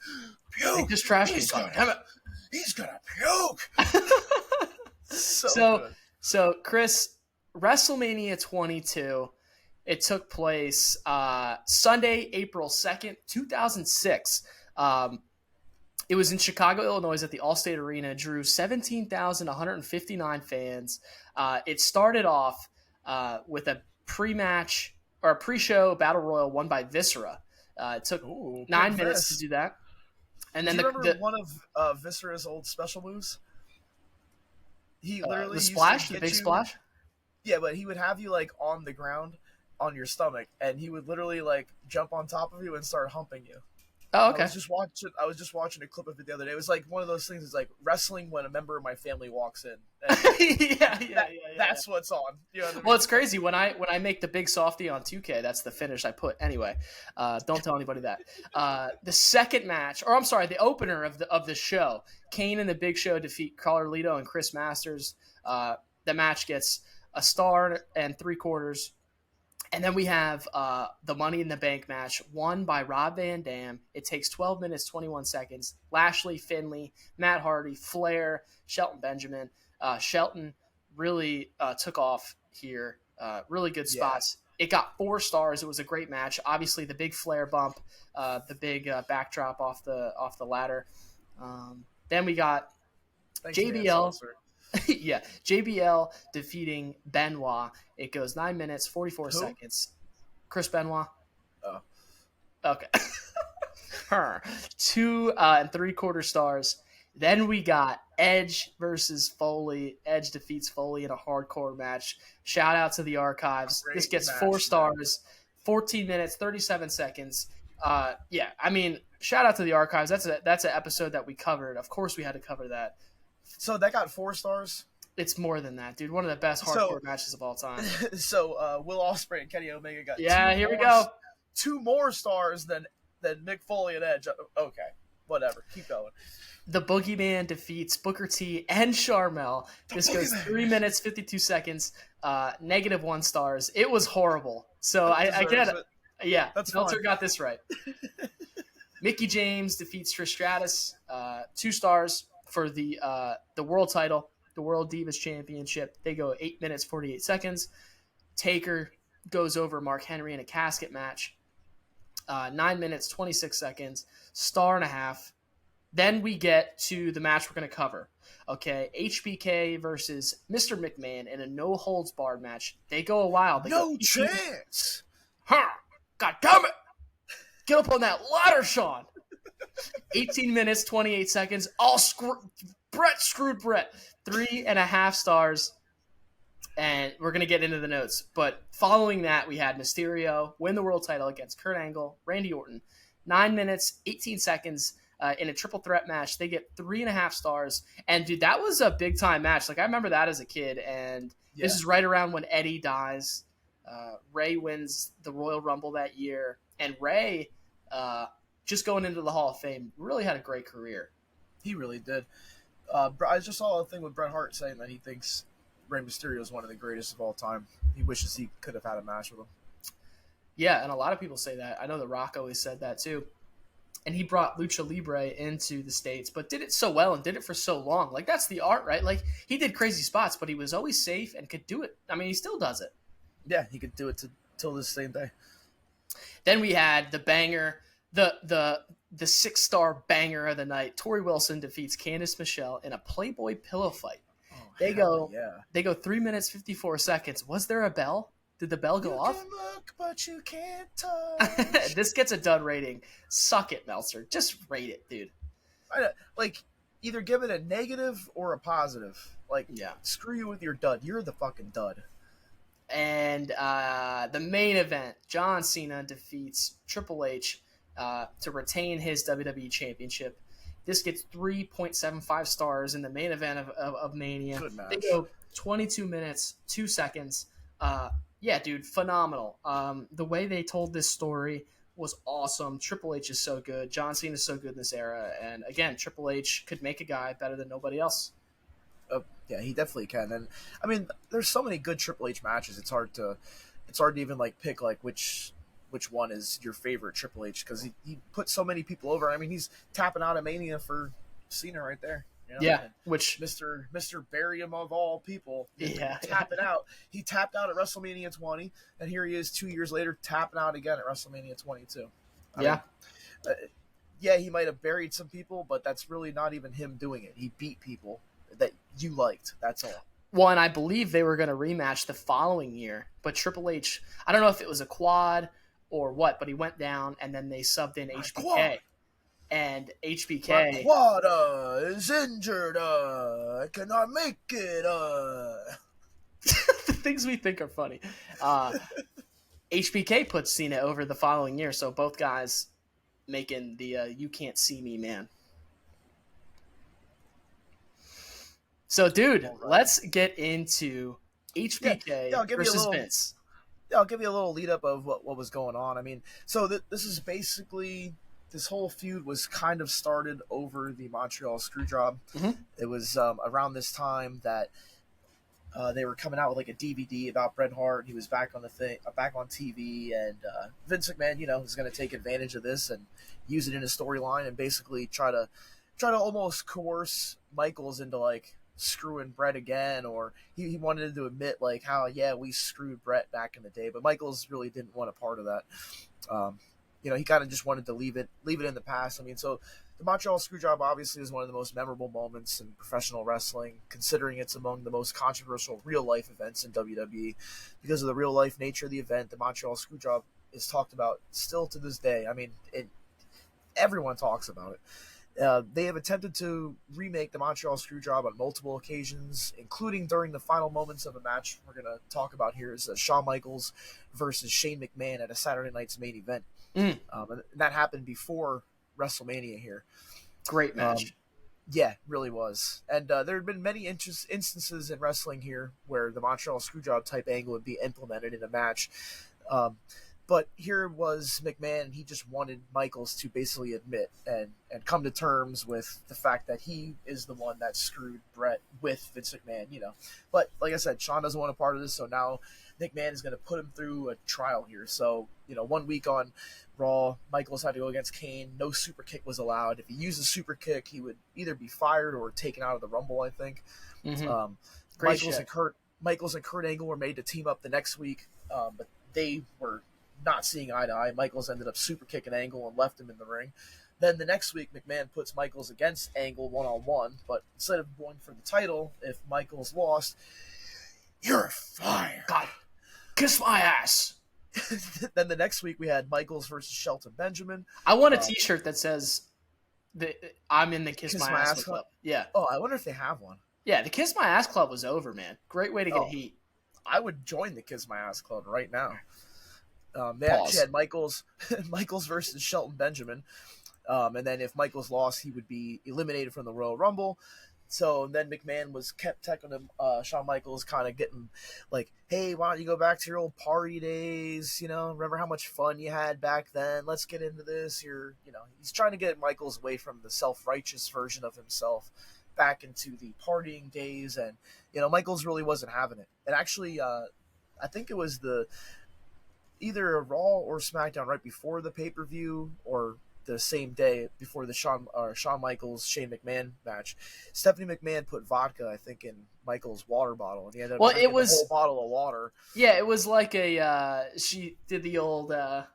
Take this trash can. Damn it. He's gonna puke. So Chris, WrestleMania 22, it took place Sunday, April 2nd, 2006. It was in Chicago, Illinois at the Allstate Arena. It drew 17,159 fans. It started off with a pre-match or a pre-show battle royal won by Viscera. It took 9 minutes to do that. And then do you remember one of Viscera's old special moves? He literally the splash, the big splash. Yeah, but he would have you like on the ground on your stomach, and he would literally like jump on top of you and start humping you. Oh, okay. I was just watching a clip of it the other day. It was like one of those things. It's like wrestling when a member of my family walks in. That's what's on. You know what I mean? Well, it's crazy when I make the big softy on 2K. That's the finish I put. Anyway, don't tell anybody that. The second match, or I'm sorry, the opener of the show, Kane and the Big Show defeat Carlito and Chris Masters. The match gets a star and 3/4. And then we have the Money in the Bank match won by Rob Van Dam. It takes 12 minutes, 21 seconds. Lashley, Finley, Matt Hardy, Flair, Shelton Benjamin. Shelton really took off here. Really good spots. Yeah. It got 4 stars. It was a great match. Obviously, the big Flair bump, the big backdrop off the ladder. Then we got JBL. Yeah, JBL defeating Benoit. It goes 9 minutes, 44 seconds. Chris Benoit. Oh. Okay. 2 and 3/4 stars. Then we got Edge versus Foley. Edge defeats Foley in a hardcore match. Shout out to the archives. This gets 4 stars, 14 minutes, 37 seconds. Yeah, I mean, shout out to the archives. That's an episode that we covered. Of course we had to cover that. So that got 4 stars? It's more than that, dude. One of the best hardcore matches of all time. So Will Ospreay and Kenny Omega got here we go. 2 more stars than Mick Foley and Edge. Okay, whatever. Keep going. The Boogeyman defeats Booker T and Sharmell. This goes 3 minutes, 52 seconds, -1 stars. It was horrible. So I get it. Yeah, Meltzer got this right. Mickie James defeats Trish Stratus. 2 stars for the world title, the World Divas Championship. They go 8 minutes, 48 seconds. Taker goes over Mark Henry in a casket match. 9 minutes, 26 seconds. 1.5 stars. Then we get to the match we're going to cover. Okay, HBK versus Mr. McMahon in a no-holds-barred match. They go a while. No chance! God damn it! Get up on that ladder, Shawn! 18 minutes, 28 seconds. Brett screwed Brett. 3.5 stars. And we're going to get into the notes. But following that, we had Mysterio win the world title against Kurt Angle, Randy Orton. 9 minutes, 18 seconds in a triple threat match. They get 3.5 stars. And, dude, that was a big-time match. Like, I remember that as a kid. And this is right around when Eddie dies. Ray wins the Royal Rumble that year. And Ray, just going into the Hall of Fame, really had a great career. He really did. I just saw a thing with Bret Hart saying that he thinks Rey Mysterio is one of the greatest of all time. He wishes he could have had a match with him. Yeah, and a lot of people say that. I know The Rock always said that too. And he brought Lucha Libre into the States, but did it so well and did it for so long. Like, that's the art, right? Like, he did crazy spots, but he was always safe and could do it. I mean, he still does it. Yeah, he could do it till this same day. Then we had the banger, the 6-star banger of the night. Torrie Wilson defeats Candice Michelle in a Playboy pillow fight. Oh, they go 3 minutes 54 seconds. Was there a bell? Did the bell go off? You can look, but you can't touch. This gets a dud rating. Suck it, Meltzer. Just rate it, dude. Like, either give it a negative or a positive. Like, yeah. Screw you with your dud. You're the fucking dud. And the main event, John Cena defeats Triple H to retain his WWE Championship. This gets 3.75 stars in the main event of Mania. Good match. They go 22 minutes, 2 seconds. Yeah, dude, phenomenal. The way they told this story was awesome. Triple H is so good. John Cena is so good in this era. And again, Triple H could make a guy better than nobody else. Yeah, he definitely can. And I mean, there's so many good Triple H matches. It's hard to even like pick like which one is your favorite Triple H, because he put so many people over. I mean, he's tapping out at Mania for Cena right there. You know? Yeah, and which Mr. Barium of all people, tapping out. He tapped out at WrestleMania 20, and here he is 2 years later tapping out again at WrestleMania 22. I mean, yeah, he might have buried some people, but that's really not even him doing it. He beat people that you liked. That's all. Well, and I believe they were going to rematch the following year, but Triple H, I don't know if it was a quad or what, but he went down, and then they subbed in HBK. Quad. And HBK... My quad is injured. I cannot make it. The things we think are funny. HBK put Cena over the following year, so both guys making the you can't see me, man. So, dude, let's get into HBK versus Vince. Yeah, I'll give you a little lead up of what was going on. I mean, so this is basically... This whole feud was kind of started over the Montreal Screwjob. Mm-hmm. It was around this time that they were coming out with like a DVD about Bret Hart. He was back on back on TV, and Vince McMahon, was going to take advantage of this and use it in a storyline and basically try to almost coerce Michaels into like screwing Bret again, or he wanted to admit like how we screwed Bret back in the day, but Michaels really didn't want a part of that. He kind of just wanted to leave it in the past. I mean, so the Montreal Screwjob obviously is one of the most memorable moments in professional wrestling, considering it's among the most controversial real-life events in WWE. Because of the real-life nature of the event, the Montreal Screwjob is talked about still to this day. I mean, everyone talks about it. They have attempted to remake the Montreal Screwjob on multiple occasions, including during the final moments of a match we're going to talk about here is Shawn Michaels versus Shane McMahon at a Saturday night's main event. And that happened before WrestleMania here. Great match. Yeah, really was. And there had been many instances in wrestling here where the Montreal Screwjob type angle would be implemented in a match. But here was McMahon, and he just wanted Michaels to basically admit and come to terms with the fact that he is the one that screwed Bret with Vince McMahon, But like I said, Shawn doesn't want a part of this, so now McMahon is going to put him through a trial here. So, 1 week on Raw, Michaels had to go against Kane. No super kick was allowed. If he used a super kick, he would either be fired or taken out of the Rumble, I think. Mm-hmm. Michaels and Kurt Angle were made to team up the next week, but they were not seeing eye to eye. Michaels ended up super kicking Angle and left him in the ring. Then the next week, McMahon puts Michaels against Angle one-on-one, but instead of going for the title, if Michaels lost, you're fired. God, kiss my ass. Then the next week, we had Michaels versus Shelton Benjamin. I want a t-shirt that says, I'm in the Kiss My Ass Club. Yeah. Oh, I wonder if they have one. Yeah, the Kiss My Ass Club was over, man. Great way to get heat. I would join the Kiss My Ass Club right now. They actually had Michaels versus Shelton Benjamin. And then if Michaels lost, he would be eliminated from the Royal Rumble. So then McMahon kept taking him, Shawn Michaels, kind of getting like, hey, why don't you go back to your old party days? Remember how much fun you had back then? Let's get into this. He's trying to get Michaels away from the self-righteous version of himself back into the partying days. And, Michaels really wasn't having it. And actually, I think it was either a Raw or SmackDown right before the pay-per-view or the same day before the Shawn Michaels Shane McMahon match. Stephanie McMahon put vodka, I think, in Michaels' water bottle, and he ended up drinking the whole bottle of water. Yeah, it was like she did the old like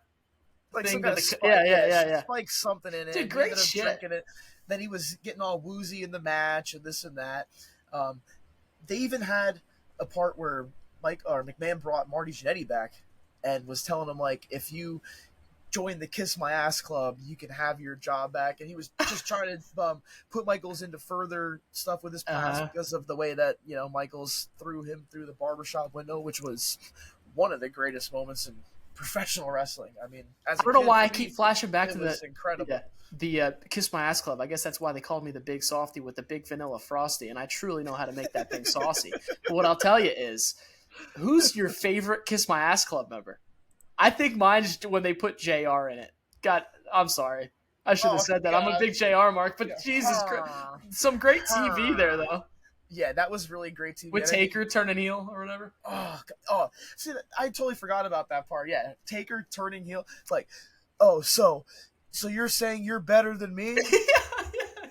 thing some kind of spike, yeah. Spike something in it. Dude, great shit. Drinking it. Then he was getting all woozy in the match and this and that. They even had a part where McMahon brought Marty Jannetty back and was telling him, like, if you join the Kiss My Ass Club, you can have your job back. And he was just trying to put Michaels into further stuff with his past because of the way that, Michaels threw him through the barbershop window, which was one of the greatest moments in professional wrestling. I mean, I don't know why I keep flashing back to incredible. The Kiss My Ass Club. I guess that's why they called me the Big Softy with the big vanilla frosty, and I truly know how to make that thing saucy. But what I'll tell you is, who's your favorite Kiss My Ass Club member? I think mine's when they put JR in it. God, I'm sorry. I should have said that. God. I'm a big JR mark, but Jesus Christ. Some great TV there, though. Yeah, that was really great TV. With Taker turning heel or whatever. See, I totally forgot about that part. Yeah, Taker turning heel. It's like, so you're saying you're better than me?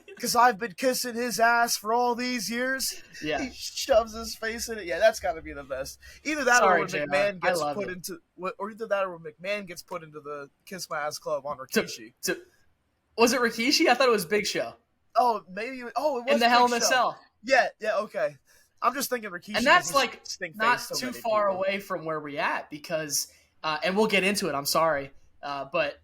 Because I've been kissing his ass for all these years. Yeah, he shoves his face in it. Yeah, that's got to be the best. Either that or when McMahon gets put into, or either that or when McMahon gets put into the Kiss My Ass Club on Rikishi. Was it Rikishi? I thought it was Big Show. Oh, maybe. It was in the Hell in a Cell. Yeah. Okay. I'm just thinking Rikishi. And that's like not too far away from where we're at because, and we'll get into it. I'm sorry, but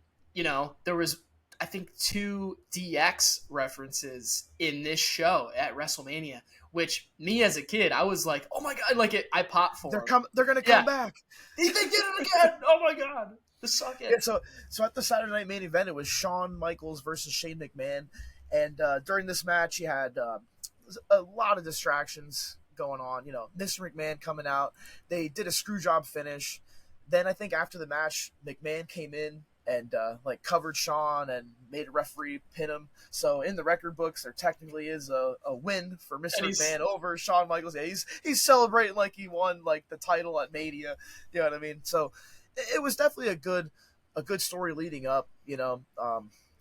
there was, I think, 2 DX references in this show at WrestleMania, which me as a kid, I was like, oh my God, I popped for them. They're going to come back. They did it again. Oh my God. This sucked. Yeah, so at the Saturday Night Main Event, it was Shawn Michaels versus Shane McMahon. And during this match, he had a lot of distractions going on. Mr. McMahon coming out. They did a screw job finish. Then I think after the match, McMahon came in and covered Shawn and made a referee pin him. So in the record books, there technically is a win for Mr. McMahon over Shawn Michaels. Yeah, he's celebrating like he won the title at Mania. You know what I mean? So it was definitely a good story leading up.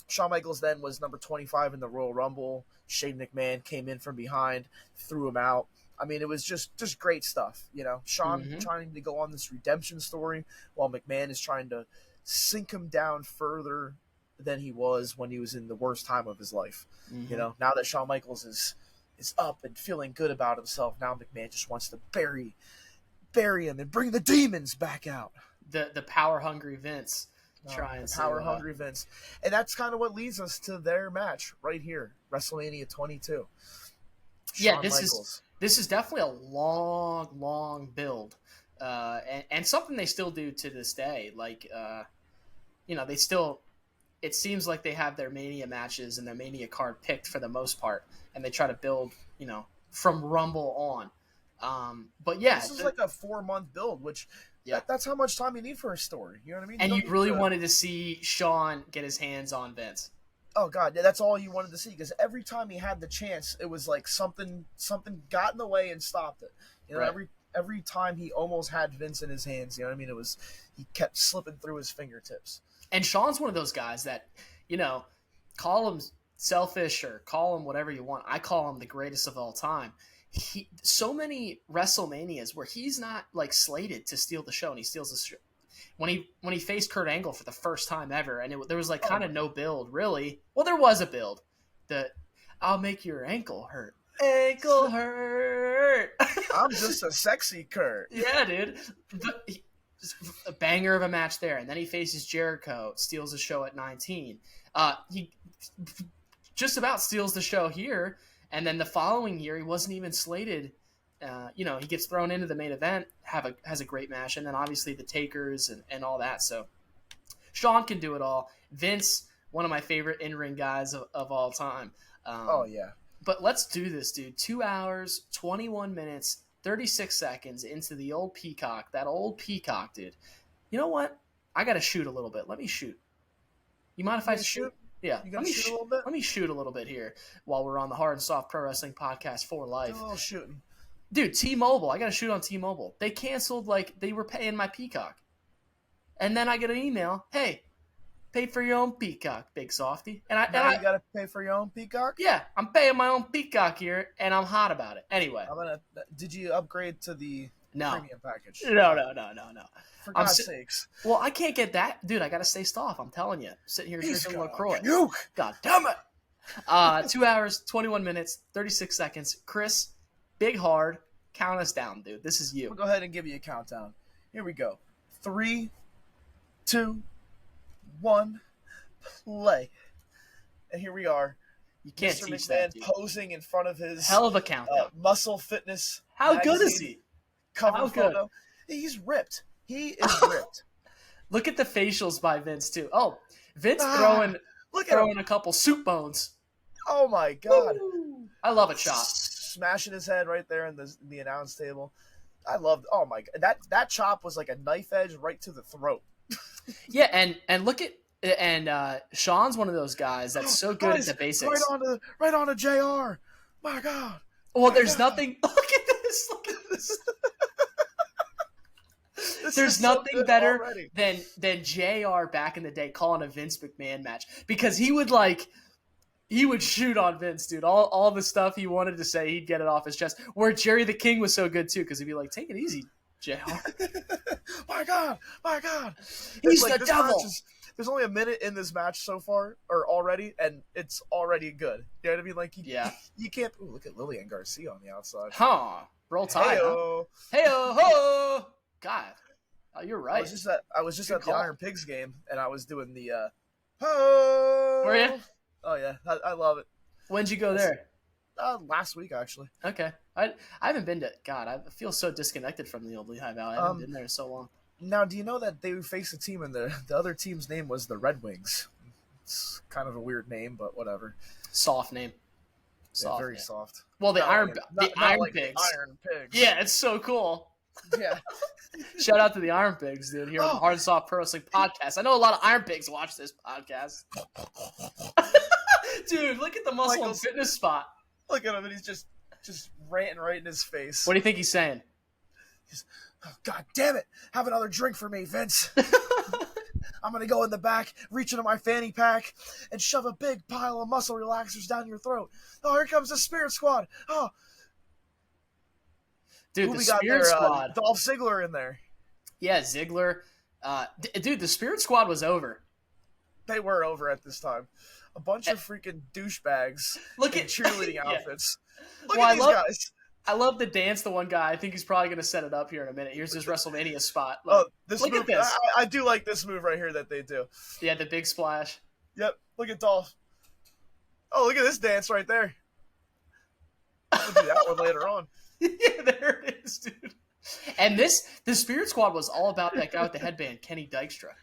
Shawn Michaels then was number 25 in the Royal Rumble. Shane McMahon came in from behind, threw him out. I mean, it was just great stuff. Shawn trying to go on this redemption story while McMahon is trying to sink him down further than he was when he was in the worst time of his life. Now that Shawn Michaels is up and feeling good about himself, now McMahon just wants to bury him and bring the demons back out. The power hungry Vince. Power hungry Vince. And that's kind of what leads us to their match right here, WrestleMania 22. Yeah, this is definitely a long build. And something they still do to this day. They still, it seems like they have their Mania matches and their Mania card picked for the most part, and they try to build, from Rumble on. But yeah, this is like a 4-month build, which that's how much time you need for a story. You know what I mean? And you really wanted to see Shawn get his hands on Vince. Oh God, that's all you wanted to see, because every time he had the chance, it was like something got in the way and stopped it. Right. Every time he almost had Vince in his hands, you know what I mean? He kept slipping through his fingertips. And Shawn's one of those guys that, call him selfish or call him whatever you want. I call him the greatest of all time. So many WrestleManias where he's not slated to steal the show, and he steals the show. When he faced Kurt Angle for the first time ever, and there was kind of no build really. Well, there was a build. I'll make your ankle hurt. Ankle hurt. I'm just a sexy Kurt. Yeah, dude. A banger of a match there, and then he faces Jericho, steals the show at 19. He just about steals the show here, and then the following year he wasn't even slated. He gets thrown into the main event, has a great match, and then obviously the Takers and all that. So Shawn can do it all. Vince, one of my favorite in-ring guys of all time. Oh yeah. but let's do this, dude. 2 hours, 21 minutes, 36 seconds into the old Peacock. That old Peacock, dude. You know what? I got to shoot a little bit. Let me shoot. You mind if I shoot? Yeah. You got to shoot a little bit? Let me shoot a little bit here while we're on the Hard and Soft Pro Wrestling Podcast for life. Do a little shooting. Dude, T-Mobile. I got to shoot on T-Mobile. They canceled, they were paying my Peacock. And then I get an email. Hey, pay for your own Peacock, big softy. And I got to pay for your own Peacock? Yeah, I'm paying my own Peacock here, and I'm hot about it. Anyway. Did you upgrade to the premium package? No. For God's sakes. Well, I can't get that. Dude, I got to stay off. I'm telling you. Sitting here drinking LaCroix. Puke. God damn it. 2 hours, 21 minutes, 36 seconds. Chris, Big Hard, count us down, dude. This is you. We'll go ahead and give you a countdown. Here we go. 3, 2, 1, play. And here we are. You can't Mr. teach McMahon that, dude. posing in front of his hell of a countdown. Muscle Fitness. How good is he? Cover photo. He's ripped. He is ripped. Look at the facials by Vince too. Oh, Vince throwing a couple soup bones. Oh my God! Woo! I love a chop. Smashing his head right there in the announce table. I loved. Oh my God! That chop was like a knife edge right to the throat. Yeah, and look at Shawn's one of those guys that's so good at the basics. Right on to JR. My God. Well, there's nothing. Look at this. Look at this. There's nothing better than JR back in the day calling a Vince McMahon match, because he would shoot on Vince, dude. All the stuff he wanted to say, he'd get it off his chest. Where Jerry the King was so good too, because he'd be like, "Take it easy, JR." my God. He's the devil. There's only a minute in this match so far, or already, and it's already good. You know what I mean? Like, you can't. Ooh, look at Lillian Garcia on the outside. Huh? Roll Tide. Hey-o. Hey-o, ho! God. Oh, you're right. I was just at the Iron Pigs game, and I was doing the ho. Were you? Oh yeah, I love it. When'd you go there? Last week actually. Okay, I haven't been to. God, I feel so disconnected from the old Lehigh Valley. I haven't been there in so long. Now, do you know that they faced a team, and the other team's name was the Red Wings? It's kind of a weird name, but whatever. Soft name. Soft, very soft. Well, the Iron Pigs. Iron Pigs. Yeah, it's so cool. Yeah. Shout out to the Iron Pigs, dude, here on the Hard and Soft Pro Wrestling Podcast. I know a lot of Iron Pigs watch this podcast. Dude, look at the muscle and fitness spot. Look at him, and he's just ranting right in his face. What do you think he's saying? Oh, God damn it. Have another drink for me, Vince. I'm going to go in the back, reach into my fanny pack, and shove a big pile of muscle relaxers down your throat. Oh, here comes the Spirit Squad. Oh. Dude, the Spirit Squad. Dolph Ziggler in there. Yeah, Ziggler. Dude, the Spirit Squad was over. They were over at this time. A bunch of freaking douchebags in cheerleading outfits. Look at these guys. I love the dance. The one guy, I think he's probably going to set it up here in a minute. Here's his WrestleMania spot. Look at this. I do like this move right here that they do. Yeah, the big splash. Yep. Look at Dolph. Oh, look at this dance right there. We'll do that one later on. Yeah, there it is, dude. And the Spirit Squad was all about that guy with the headband, Kenny Dykstra.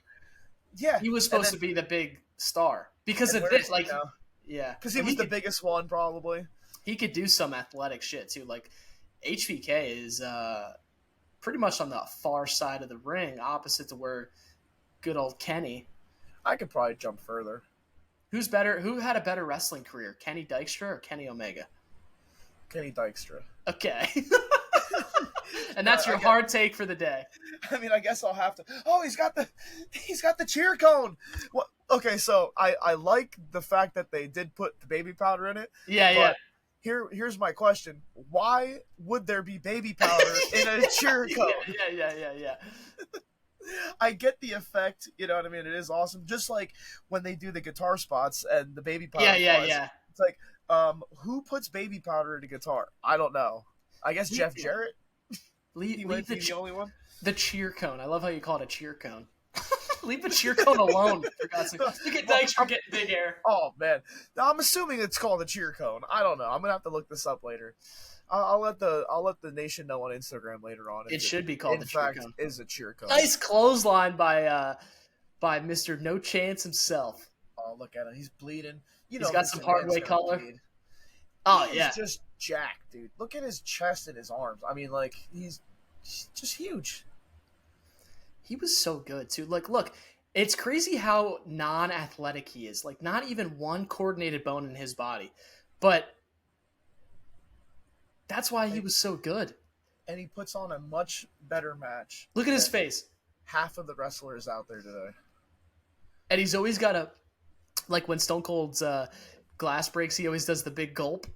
Yeah. He was supposed to be the big star. Because of this, yeah. Because he was the biggest one, probably. He could do some athletic shit, too. Like, HBK is pretty much on the far side of the ring, opposite to where good old Kenny. I could probably jump further. Who's better? Who had a better wrestling career, Kenny Dykstra or Kenny Omega? Kenny Dykstra. Okay. And that's your hard take for the day. I mean, I guess I'll have to. Oh, he's got the cheer cone. What? Okay, so I like the fact that they did put the baby powder in it. Yeah. Here's my question: why would there be baby powder in a cheer cone? Yeah. I get the effect. You know what I mean? It is awesome. Just like when they do the guitar spots and the baby powder. Yeah. It's like, who puts baby powder in a guitar? I don't know. I guess Jeff Jarrett. Leave the only one. The cheer cone. I love how you call it a cheer cone. Leave the cheer cone alone, for God's sake. Look at Dykstra getting big air. Oh, man. Now, I'm assuming it's called a cheer cone. I don't know. I'm going to have to look this up later. I'll let the nation know on Instagram later on. It should be called the cheer cone. Is a cheer cone. Nice clothesline by Mr. No Chance himself. Oh, look at him. He's bleeding. He's got some hard way color. Oh, He yeah. is just jacked, dude. Look at his chest and his arms. I mean, like, he's just huge. He was so good, too. Like, look, it's crazy how non-athletic he is. Like, not even one coordinated bone in his body. But that's why he was so good. And he puts on a much better match. Look at his face. Half of the wrestlers out there today. And he's always got a, like when Stone Cold's glass breaks, he always does the big gulp.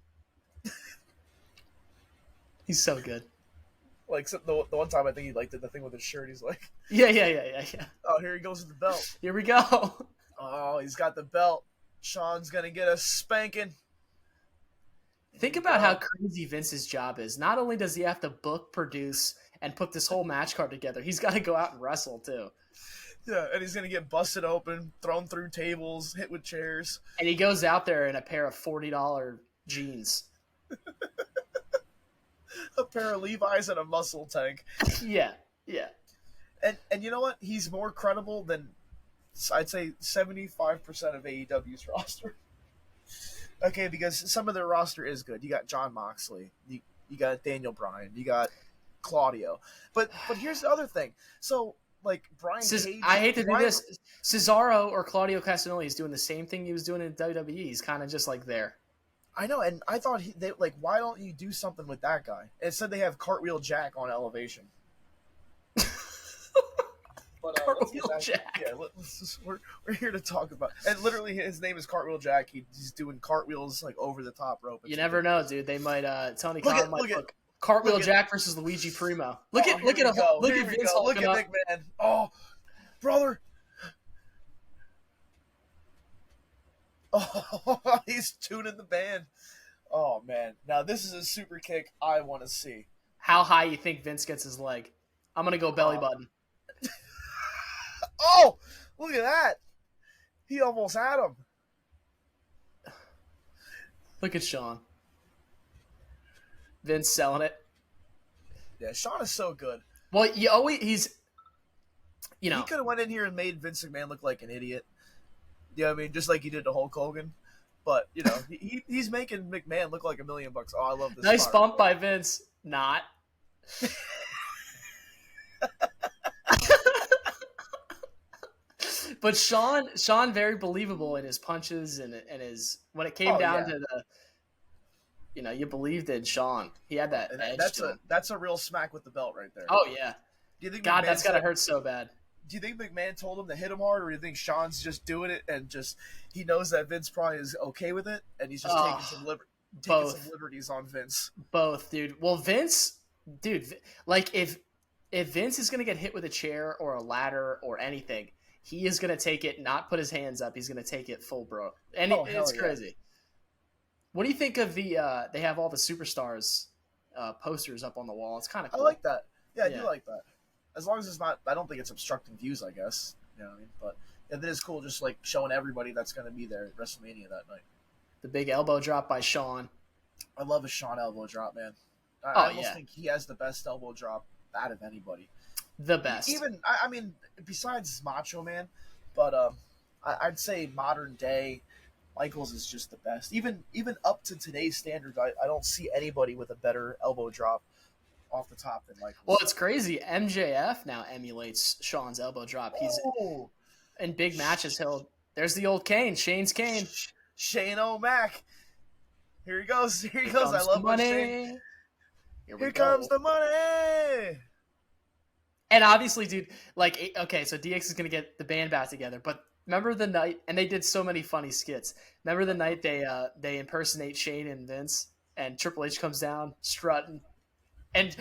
He's so good. Like the one time I think he like did the thing with his shirt. He's like, Yeah. oh, here he goes with the belt. Here we go. Oh, he's got the belt. Shawn's gonna get a spanking. Think about how crazy Vince's job is. Not only does he have to book, produce, and put this whole match card together, he's got to go out and wrestle too. Yeah, and he's gonna get busted open, thrown through tables, hit with chairs. And he goes out there in a pair of $40 jeans. A pair of Levi's and a muscle tank. Yeah. And you know what? He's more credible than I'd say 75% of AEW's roster. Okay, because some of their roster is good. You got Jon Moxley, you got Daniel Bryan, you got Claudio. But here's the other thing. So like Brian Cage, I hate to do this. Cesaro or Claudio Castagnoli is doing the same thing he was doing in WWE. He's kind of just like there. I know, and I thought they like, why don't you do something with that guy? Instead, they have Cartwheel Jack on Elevation. But, Cartwheel Jack. Yeah, we're here to talk about. And literally, his name is Cartwheel Jack. He's doing cartwheels like over the top rope. You never know, dude. They might. Tony Khan might book Cartwheel Jack versus Luigi Primo. Look at Vince Look at McMahon. Oh, brother. Oh, he's tuning the band. Oh man, now this is a super kick I want to see. How high you think Vince gets his leg? I'm gonna go belly button. Oh, look at that! He almost had him. Look at Shawn. Vince selling it. Yeah, Shawn is so good. Well, he's. You know, he could have went in here and made Vince McMahon look like an idiot. You know what I mean? Just like he did to Hulk Hogan. But, you know, he's making McMahon look like $1 million. Oh, I love this. Nice bump by Vince. Not. But Shawn very believable in his punches and his when it came down to the, you know, you believed in Shawn. He had that edge. That's a real smack with the belt right there. Oh yeah. Do you think God, that's gotta hurt so bad. Do you think McMahon told him to hit him hard, or do you think Shawn's just doing it and just he knows that Vince probably is okay with it, and he's just taking some liberties on Vince? Both, dude. Well, Vince, dude, like if Vince is gonna get hit with a chair or a ladder or anything, he is gonna take it, not put his hands up. He's gonna take it full bro, and it's crazy. Yeah. What do you think of the? They have all the superstars posters up on the wall. It's kind of cool. I like that. Yeah, I do like that. As long as it's not, I don't think it's obstructing views, I guess. You know what I mean? But it is cool just like showing everybody that's going to be there at WrestleMania that night. The big elbow drop by Shawn. I love a Shawn elbow drop, man. I almost think he has the best elbow drop out of anybody. The best. Even, I mean, besides Macho Man, but I'd say modern day, Michaels is just the best. Even up to today's standards, I don't see anybody with a better elbow drop off the top than Michaels. Well, it's crazy. MJF now emulates Shawn's elbow drop. He's in big matches. There's the old Kane, Shane's Kane. Shane O'Mac. Here he goes. Here he goes. I love money. Here comes the money. And obviously, dude, like, okay, so DX is going to get the band back together. But remember the night, and they did so many funny skits. Remember the night they impersonate Shane and Vince, and Triple H comes down strutting. And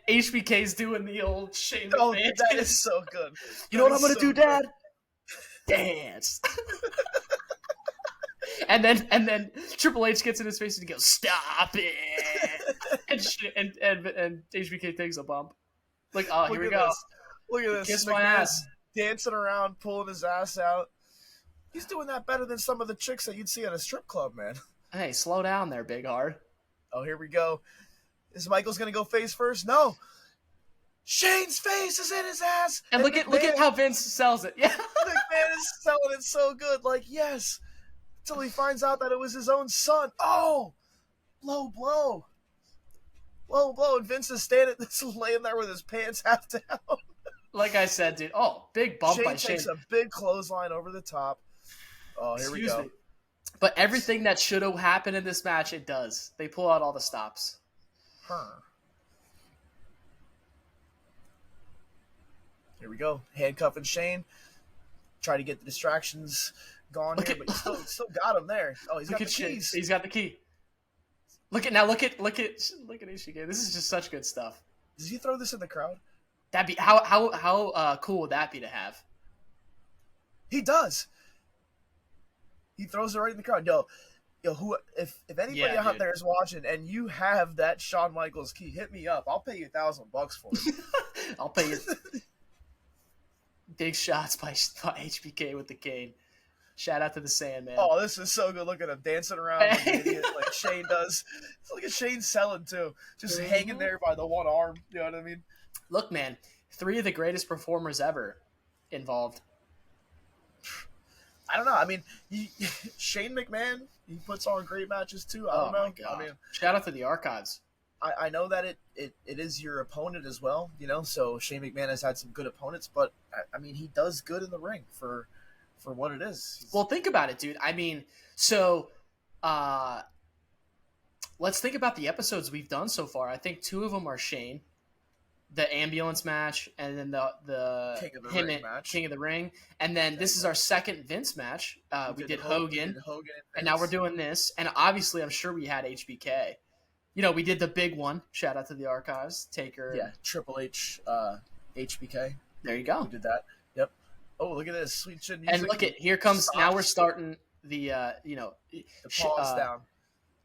HBK's doing the old Shane. Oh, that is so good. You know what I'm going to do, Dad? Dance. and then Triple H gets in his face and he goes, "Stop it!" and HBK takes a bump. Like, oh, here we go. Look at this. Kiss my ass. Dancing around, pulling his ass out. He's doing that better than some of the chicks that you'd see at a strip club, man. Hey, slow down there, Big Hard. Oh, here we go. Is Michaels going to go face first? No. Shane's face is in his ass. And look at how Vince sells it. Yeah. McMahon is selling it so good. Like, yes. Until he finds out that it was his own son. Oh. Low blow. Low blow. And Vince is laying there with his pants half down. Like I said, dude. Oh, big bump by Shane. Takes a big clothesline over the top. Oh, here we go. Me. But everything that should have happened in this match, it does. They pull out all the stops. Here we go. Handcuffing Shane. Try to get the distractions gone here, but he still got him there. Oh, he's got the keys. He's got the key. Look at Ishige. This is just such good stuff. Does he throw this in the crowd? That'd be how cool would that be to have? He does. He throws it right in the crowd. Yo, if anybody out there is watching and you have that Shawn Michaels key, hit me up. I'll pay you $1,000 for it. I'll pay you. Big shots by HBK with the cane. Shout out to the Sandman. Oh, this is so good. Look at him dancing around like an idiot, like Shane does. Look at Shane selling too, just hanging there by the one arm. You know what I mean? Look, man, 3 of the greatest performers ever involved. I don't know. I mean, Shane McMahon, he puts on great matches too. I don't know. My God. I mean, shout out to the archives. I know that it is your opponent as well, so Shane McMahon has had some good opponents, but I mean, he does good in the ring for what it is. Well, think about it, dude. I mean, so let's think about the episodes we've done so far. I think 2 of them are Shane, the ambulance match, and then the King of the Ring, and then this is our second Vince match. We did Hogan, and now we're doing this, and obviously I'm sure we had HBK. We did the big one. Shout out to the archives. Taker. Yeah, Triple H, HBK. There you go. We did that. Yep. Oh, look at this sweet chin music. And look at here comes. Now we're starting the the pause down.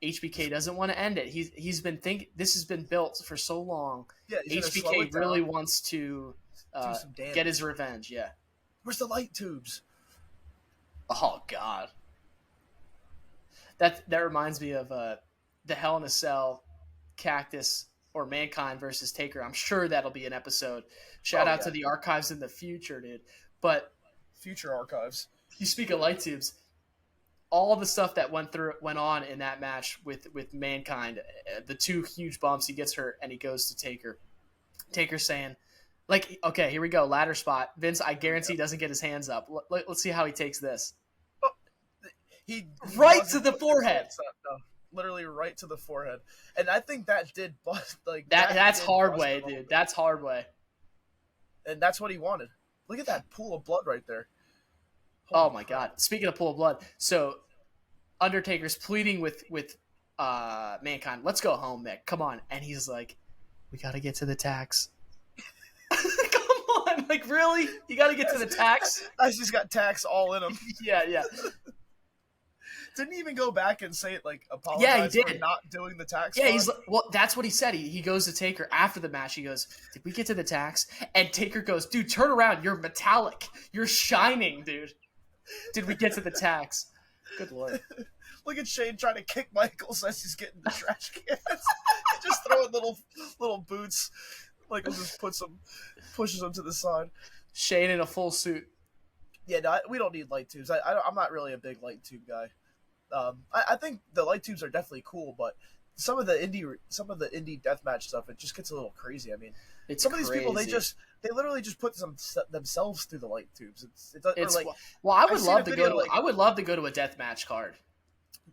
HBK doesn't want to end it. He's been thinking. This has been built for so long. Yeah, HBK really wants to get his revenge. Yeah. Where's the light tubes? Oh God. That reminds me of the Hell in a Cell, Cactus or Mankind versus Taker. I'm sure that'll be an episode. Shout out to the archives in the future, dude. But future archives. You speak of light tubes. All the stuff that went on in that match with Mankind, the 2 huge bumps, he gets hurt and he goes to Taker. Taker saying, like, okay, here we go, ladder spot. Vince, I guarantee doesn't get his hands up. Let's see how he takes this. He right to the forehead. Literally right to the forehead, and I think that did bust that's hard way, dude. That's hard way, and that's what he wanted. Look at that pool of blood right there. Oh my God! Speaking of pool of blood, so Undertaker's pleading with Mankind. Let's go home, Mick. Come on, and he's like, "We got to get to the tax." Come on, like really? You got to get to the tax? I just got tax all in him. Yeah. Didn't he even go back and say it, like, apologize for not doing the tax? Yeah, that's what he said. He goes to Taker after the match. He goes, did we get to the tax? And Taker goes, dude, turn around. You're metallic. You're shining, dude. Did we get to the tax? Good Lord. Look at Shane trying to kick Michaels as he's getting the trash cans. Just throwing little boots. Michaels just pushes him to the side. Shane in a full suit. Yeah, no, we don't need light tubes. I'm not really a big light tube guy. I think the light tubes are definitely cool, but some of the indie deathmatch stuff, it just gets a little crazy. I mean, some of these people they literally just put themselves through the light tubes. I would love to go to a deathmatch card.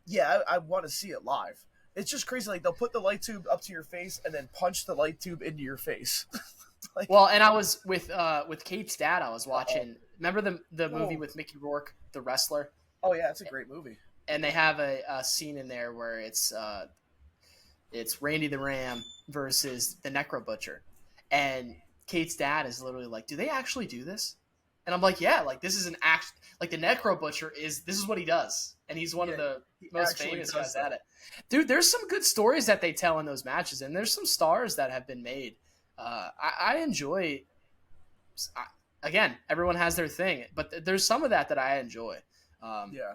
Yeah, I want to see it live. It's just crazy. Like, they'll put the light tube up to your face and then punch the light tube into your face. And I was with Kate's dad. I was watching. Remember the movie with Mickey Rourke, The Wrestler? Oh yeah, it's a great movie. And they have a scene in there where it's Randy the Ram versus the Necro Butcher, and Kate's dad is literally like, "Do they actually do this?" And I'm like, "Yeah, like this is an act. Like the Necro Butcher this is what he does, and he's one of the most famous guys at it." Dude, there's some good stories that they tell in those matches, and there's some stars that have been made. I enjoy. Again, everyone has their thing, but there's some of that I enjoy. Yeah.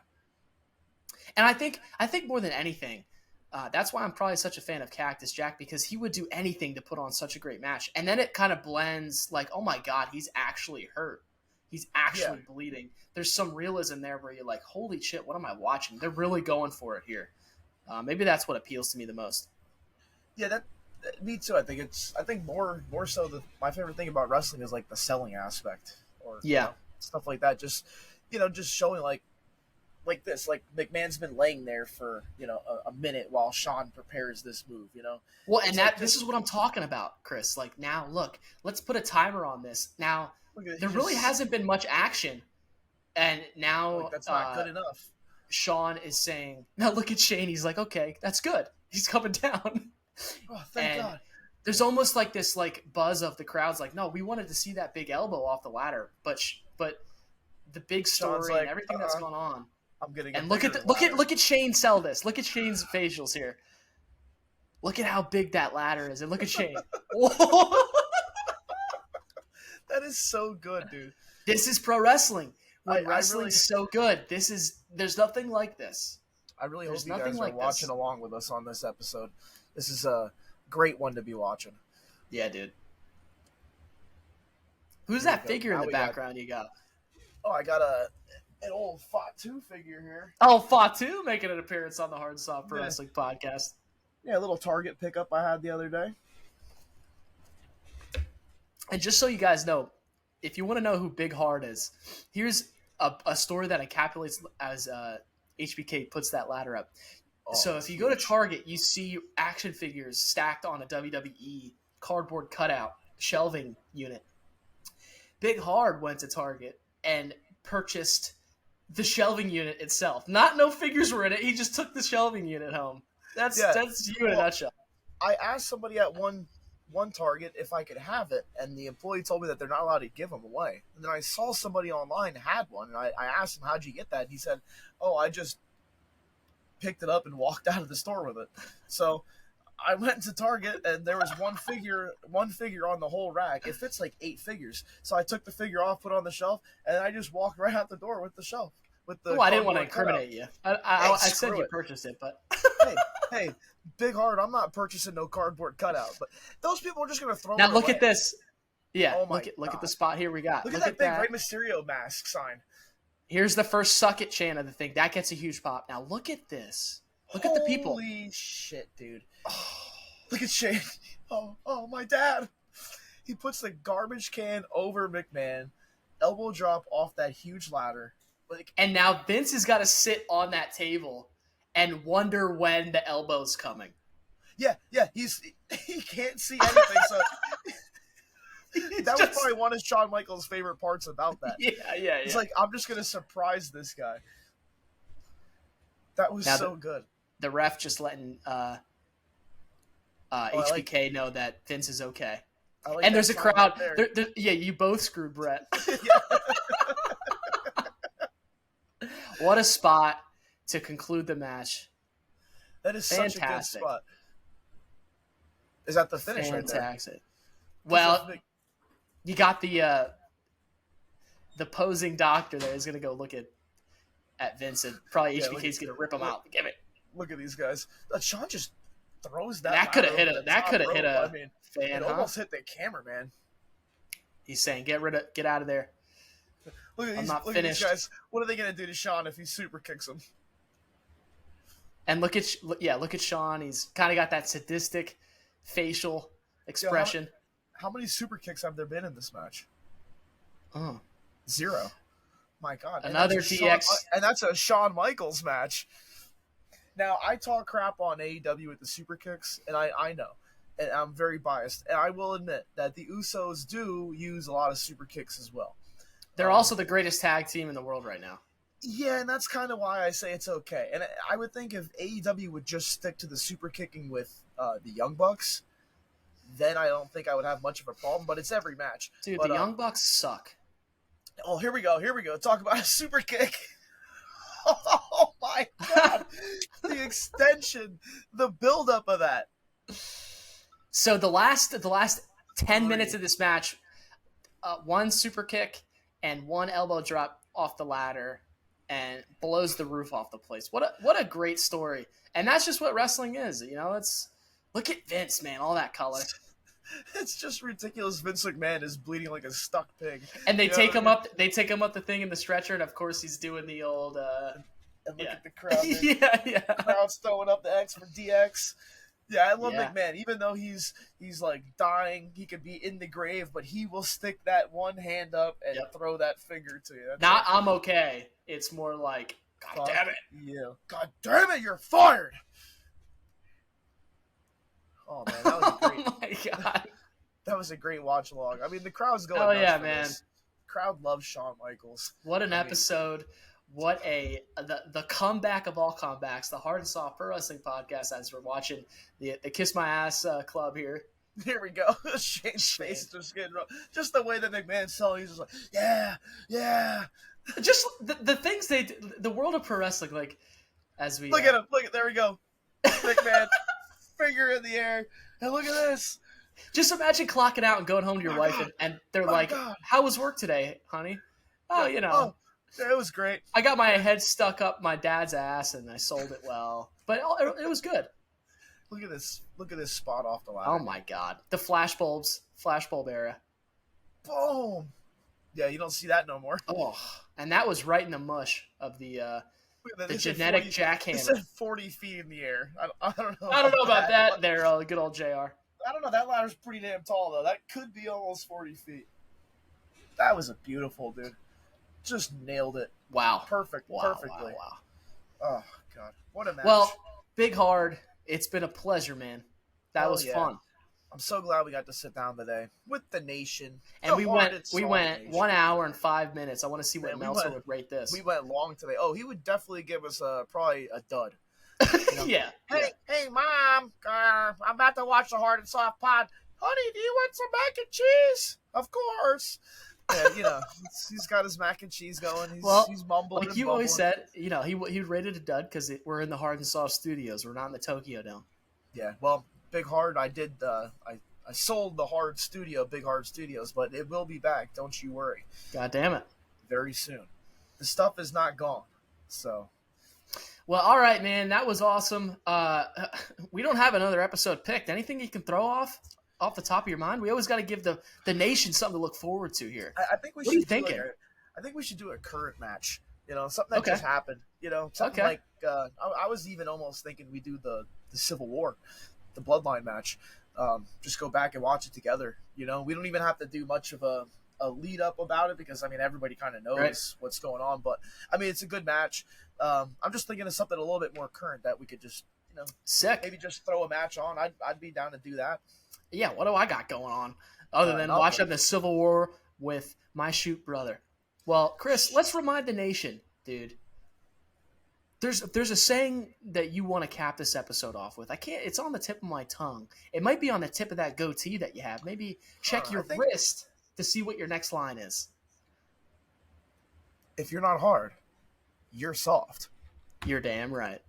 And I think more than anything, that's why I'm probably such a fan of Cactus Jack, because he would do anything to put on such a great match. And then it kind of blends like, oh my God, he's actually hurt. He's actually bleeding. There's some realism there where you're like, holy shit, what am I watching? They're really going for it here. Maybe that's what appeals to me the most. Yeah, that me too. I think more so my favorite thing about wrestling is like the selling aspect, or stuff like that. Just just showing like this, like McMahon's been laying there for a minute while Shawn prepares this move. Well, and this is what I'm talking about, Chris. Like, now look, let's put a timer on this. Now there really hasn't been much action, and now that's not good enough. Shawn is saying, now look at Shane. He's like, okay, that's good. He's coming down. Oh, thank God. There's almost like this like buzz of the crowd's like, no, we wanted to see that big elbow off the ladder, but the big story and everything that's going on. I'm getting and look at Shane sell this. Look at Shane's facials here. Look at how big that ladder is, and look at Shane. That is so good, dude. This is pro wrestling. When wrestling's so good, there's nothing like this. I really hope you guys are watching along with us on this episode. This is a great one to be watching. Yeah, dude. Who's that figure in the background you got? Oh, I got an old Fatu figure here. Oh, Fatu making an appearance on the Hard&Soft Pro Wrestling podcast. Yeah, a little Target pickup I had the other day. And just so you guys know, if you want to know who Big Hard is, here's a story that encapsulates as HBK puts that ladder up. So if you go to Target, you see action figures stacked on a WWE cardboard cutout shelving unit. Big Hard went to Target and purchased the shelving unit itself. No figures were in it. He just took the shelving unit home. That's you in a nutshell. I asked somebody at one Target if I could have it, and the employee told me that they're not allowed to give them away. And then I saw somebody online had one, and I asked him, how'd you get that? And he said, oh, I just picked it up and walked out of the store with it. So I went to Target, and there was one figure on the whole rack. It fits like 8 figures. So I took the figure off, put it on the shelf, and I just walked right out the door with the shelf. I didn't want to incriminate you. I said you purchased it, but hey, Big Hard, I'm not purchasing no cardboard cutout. But those people are just gonna throw. Now it look away. at this. Yeah, oh look at the spot here we got. Look at that big Rey Mysterio mask sign. Here's the first suck it chant of the thing. That gets a huge pop. Now look at this. Look at the people. Holy shit, dude. Look at Shane. Oh, my dad. He puts the garbage can over McMahon, elbow drop off that huge ladder. And now Vince has got to sit on that table and wonder when the elbow's coming. Yeah, he can't see anything, so that was probably one of Shawn Michaels' favorite parts about that. Yeah. He's like, I'm just gonna surprise this guy. That was so good. The ref just letting HBK know that Vince is okay. And there's a crowd. Right you both screwed Brett. What a spot to conclude the match. That is such a good spot. Is that the finish right there? Fantastic. Well, you got the posing doctor there is going to go look at Vince, and probably HBK's going to rip him out. Give it. Look at these guys. Shawn just throws that. That could have hit a fan. It almost hit the camera, man. He's saying, get out of there. Look at these guys. What are they going to do to Shawn if he super kicks him? And look at Shawn. He's kind of got that sadistic facial expression. How many super kicks have there been in this match? 0. My God. Another DX. And that's a Shawn Michaels match. Now, I talk crap on AEW with the super kicks, and I know. And I'm very biased. And I will admit that the Usos do use a lot of super kicks as well. They're also the greatest tag team in the world right now. Yeah, and that's kind of why I say it's okay. And I would think if AEW would just stick to the super kicking with the Young Bucks, then I don't think I would have much of a problem. But it's every match. Dude, the Young Bucks suck. Oh, here we go. Talk about a super kick. Oh, my God. The extension, the buildup of that. So the last 10 minutes of this match, one super kick and one elbow drop off the ladder and blows the roof off the place. What a great story. And that's just what wrestling is. Look at Vince, man, all that color. It's just ridiculous. Vince McMahon is bleeding like a stuck pig. And they take him up the thing in the stretcher, and of course he's doing the old And look at the crowd. Yeah. Crowd's throwing up the X for DX. Yeah, I love Yeah. McMahon. Even though he's like dying, he could be in the grave, but he will stick that one hand up and throw that finger to you. Not I'm okay. It's more like, God damn it. Yeah. God damn it, you're fired. Oh man, that was a great. Oh my God. That was a great watch along. I mean, the crowd's going. Oh nuts yeah, for man. this. The crowd loves Shawn Michaels. What an episode. What the comeback of all comebacks, the Hard and Soft Pro Wrestling Podcast, as we're watching the Kiss My Ass club here. Here we go. Shane's face is just getting rough. Just the way that McMahon's selling, he's just like, yeah. Just the things they do, the world of pro wrestling, like, as we... Look at him. There we go. McMahon, finger in the air. And look at this. Just imagine clocking out and going home to your wife, and they're like, how was work today, honey? Oh, you know. Oh, it was great. I got my head stuck up my dad's ass, and I sold it well. But it was good. Look at this. Look at this spot off the ladder. Oh, my God. The flashbulb era. Boom. Yeah, you don't see that no more. Oh, and that was right in the mush of the genetic jackhammer. They said 40 feet in the air. I don't know. I don't know about that there, good old JR. I don't know. That ladder's pretty damn tall, though. That could be almost 40 feet. That was a beautiful, dude. Just nailed it. Wow. Perfectly. Wow. Oh, God. What a match. Well, Big Hard, it's been a pleasure, man. That was fun. I'm so glad we got to sit down today with the nation. And we went 1 hour and 5 minutes. I want to see what Meltzer would rate this. We went long today. Oh, he would definitely give us probably a dud. You know? Yeah. Hey, Mom, I'm about to watch the Hard and Soft pod. Honey, do you want some mac and cheese? Of course. And, you know, he's got his mac and cheese going. He's mumbling. Like you always said, you know, he rated a dud because we're in the Hard and Soft Studios. We're not in the Tokyo Dome. Yeah, well, Big Hard, I did. I sold the Hard Studio, Big Hard Studios, but it will be back. Don't you worry. God damn it. Very soon. The stuff is not gone. So. Well, all right, man. That was awesome. We don't have another episode picked. Anything you can throw off the top of your mind? We always got to give the nation something to look forward to here. I think we should. What are you thinking? I think we should do a current match. You know, something that just happened. You know, something like I was even almost thinking we do the Civil War, the Bloodline match. Just go back and watch it together. You know, we don't even have to do much of a lead up about it because I mean everybody kind of knows what's going on. But I mean it's a good match. I'm just thinking of something a little bit more current that we could just maybe just throw a match on. I'd be down to do that. Yeah, what do I got going on other than watching the Civil War with my shoot brother? Well, Chris, let's remind the nation, dude. There's a saying that you want to cap this episode off with. I can't. It's on the tip of my tongue. It might be on the tip of that goatee that you have. Maybe check your wrist to see what your next line is. If you're not hard, you're soft. You're damn right.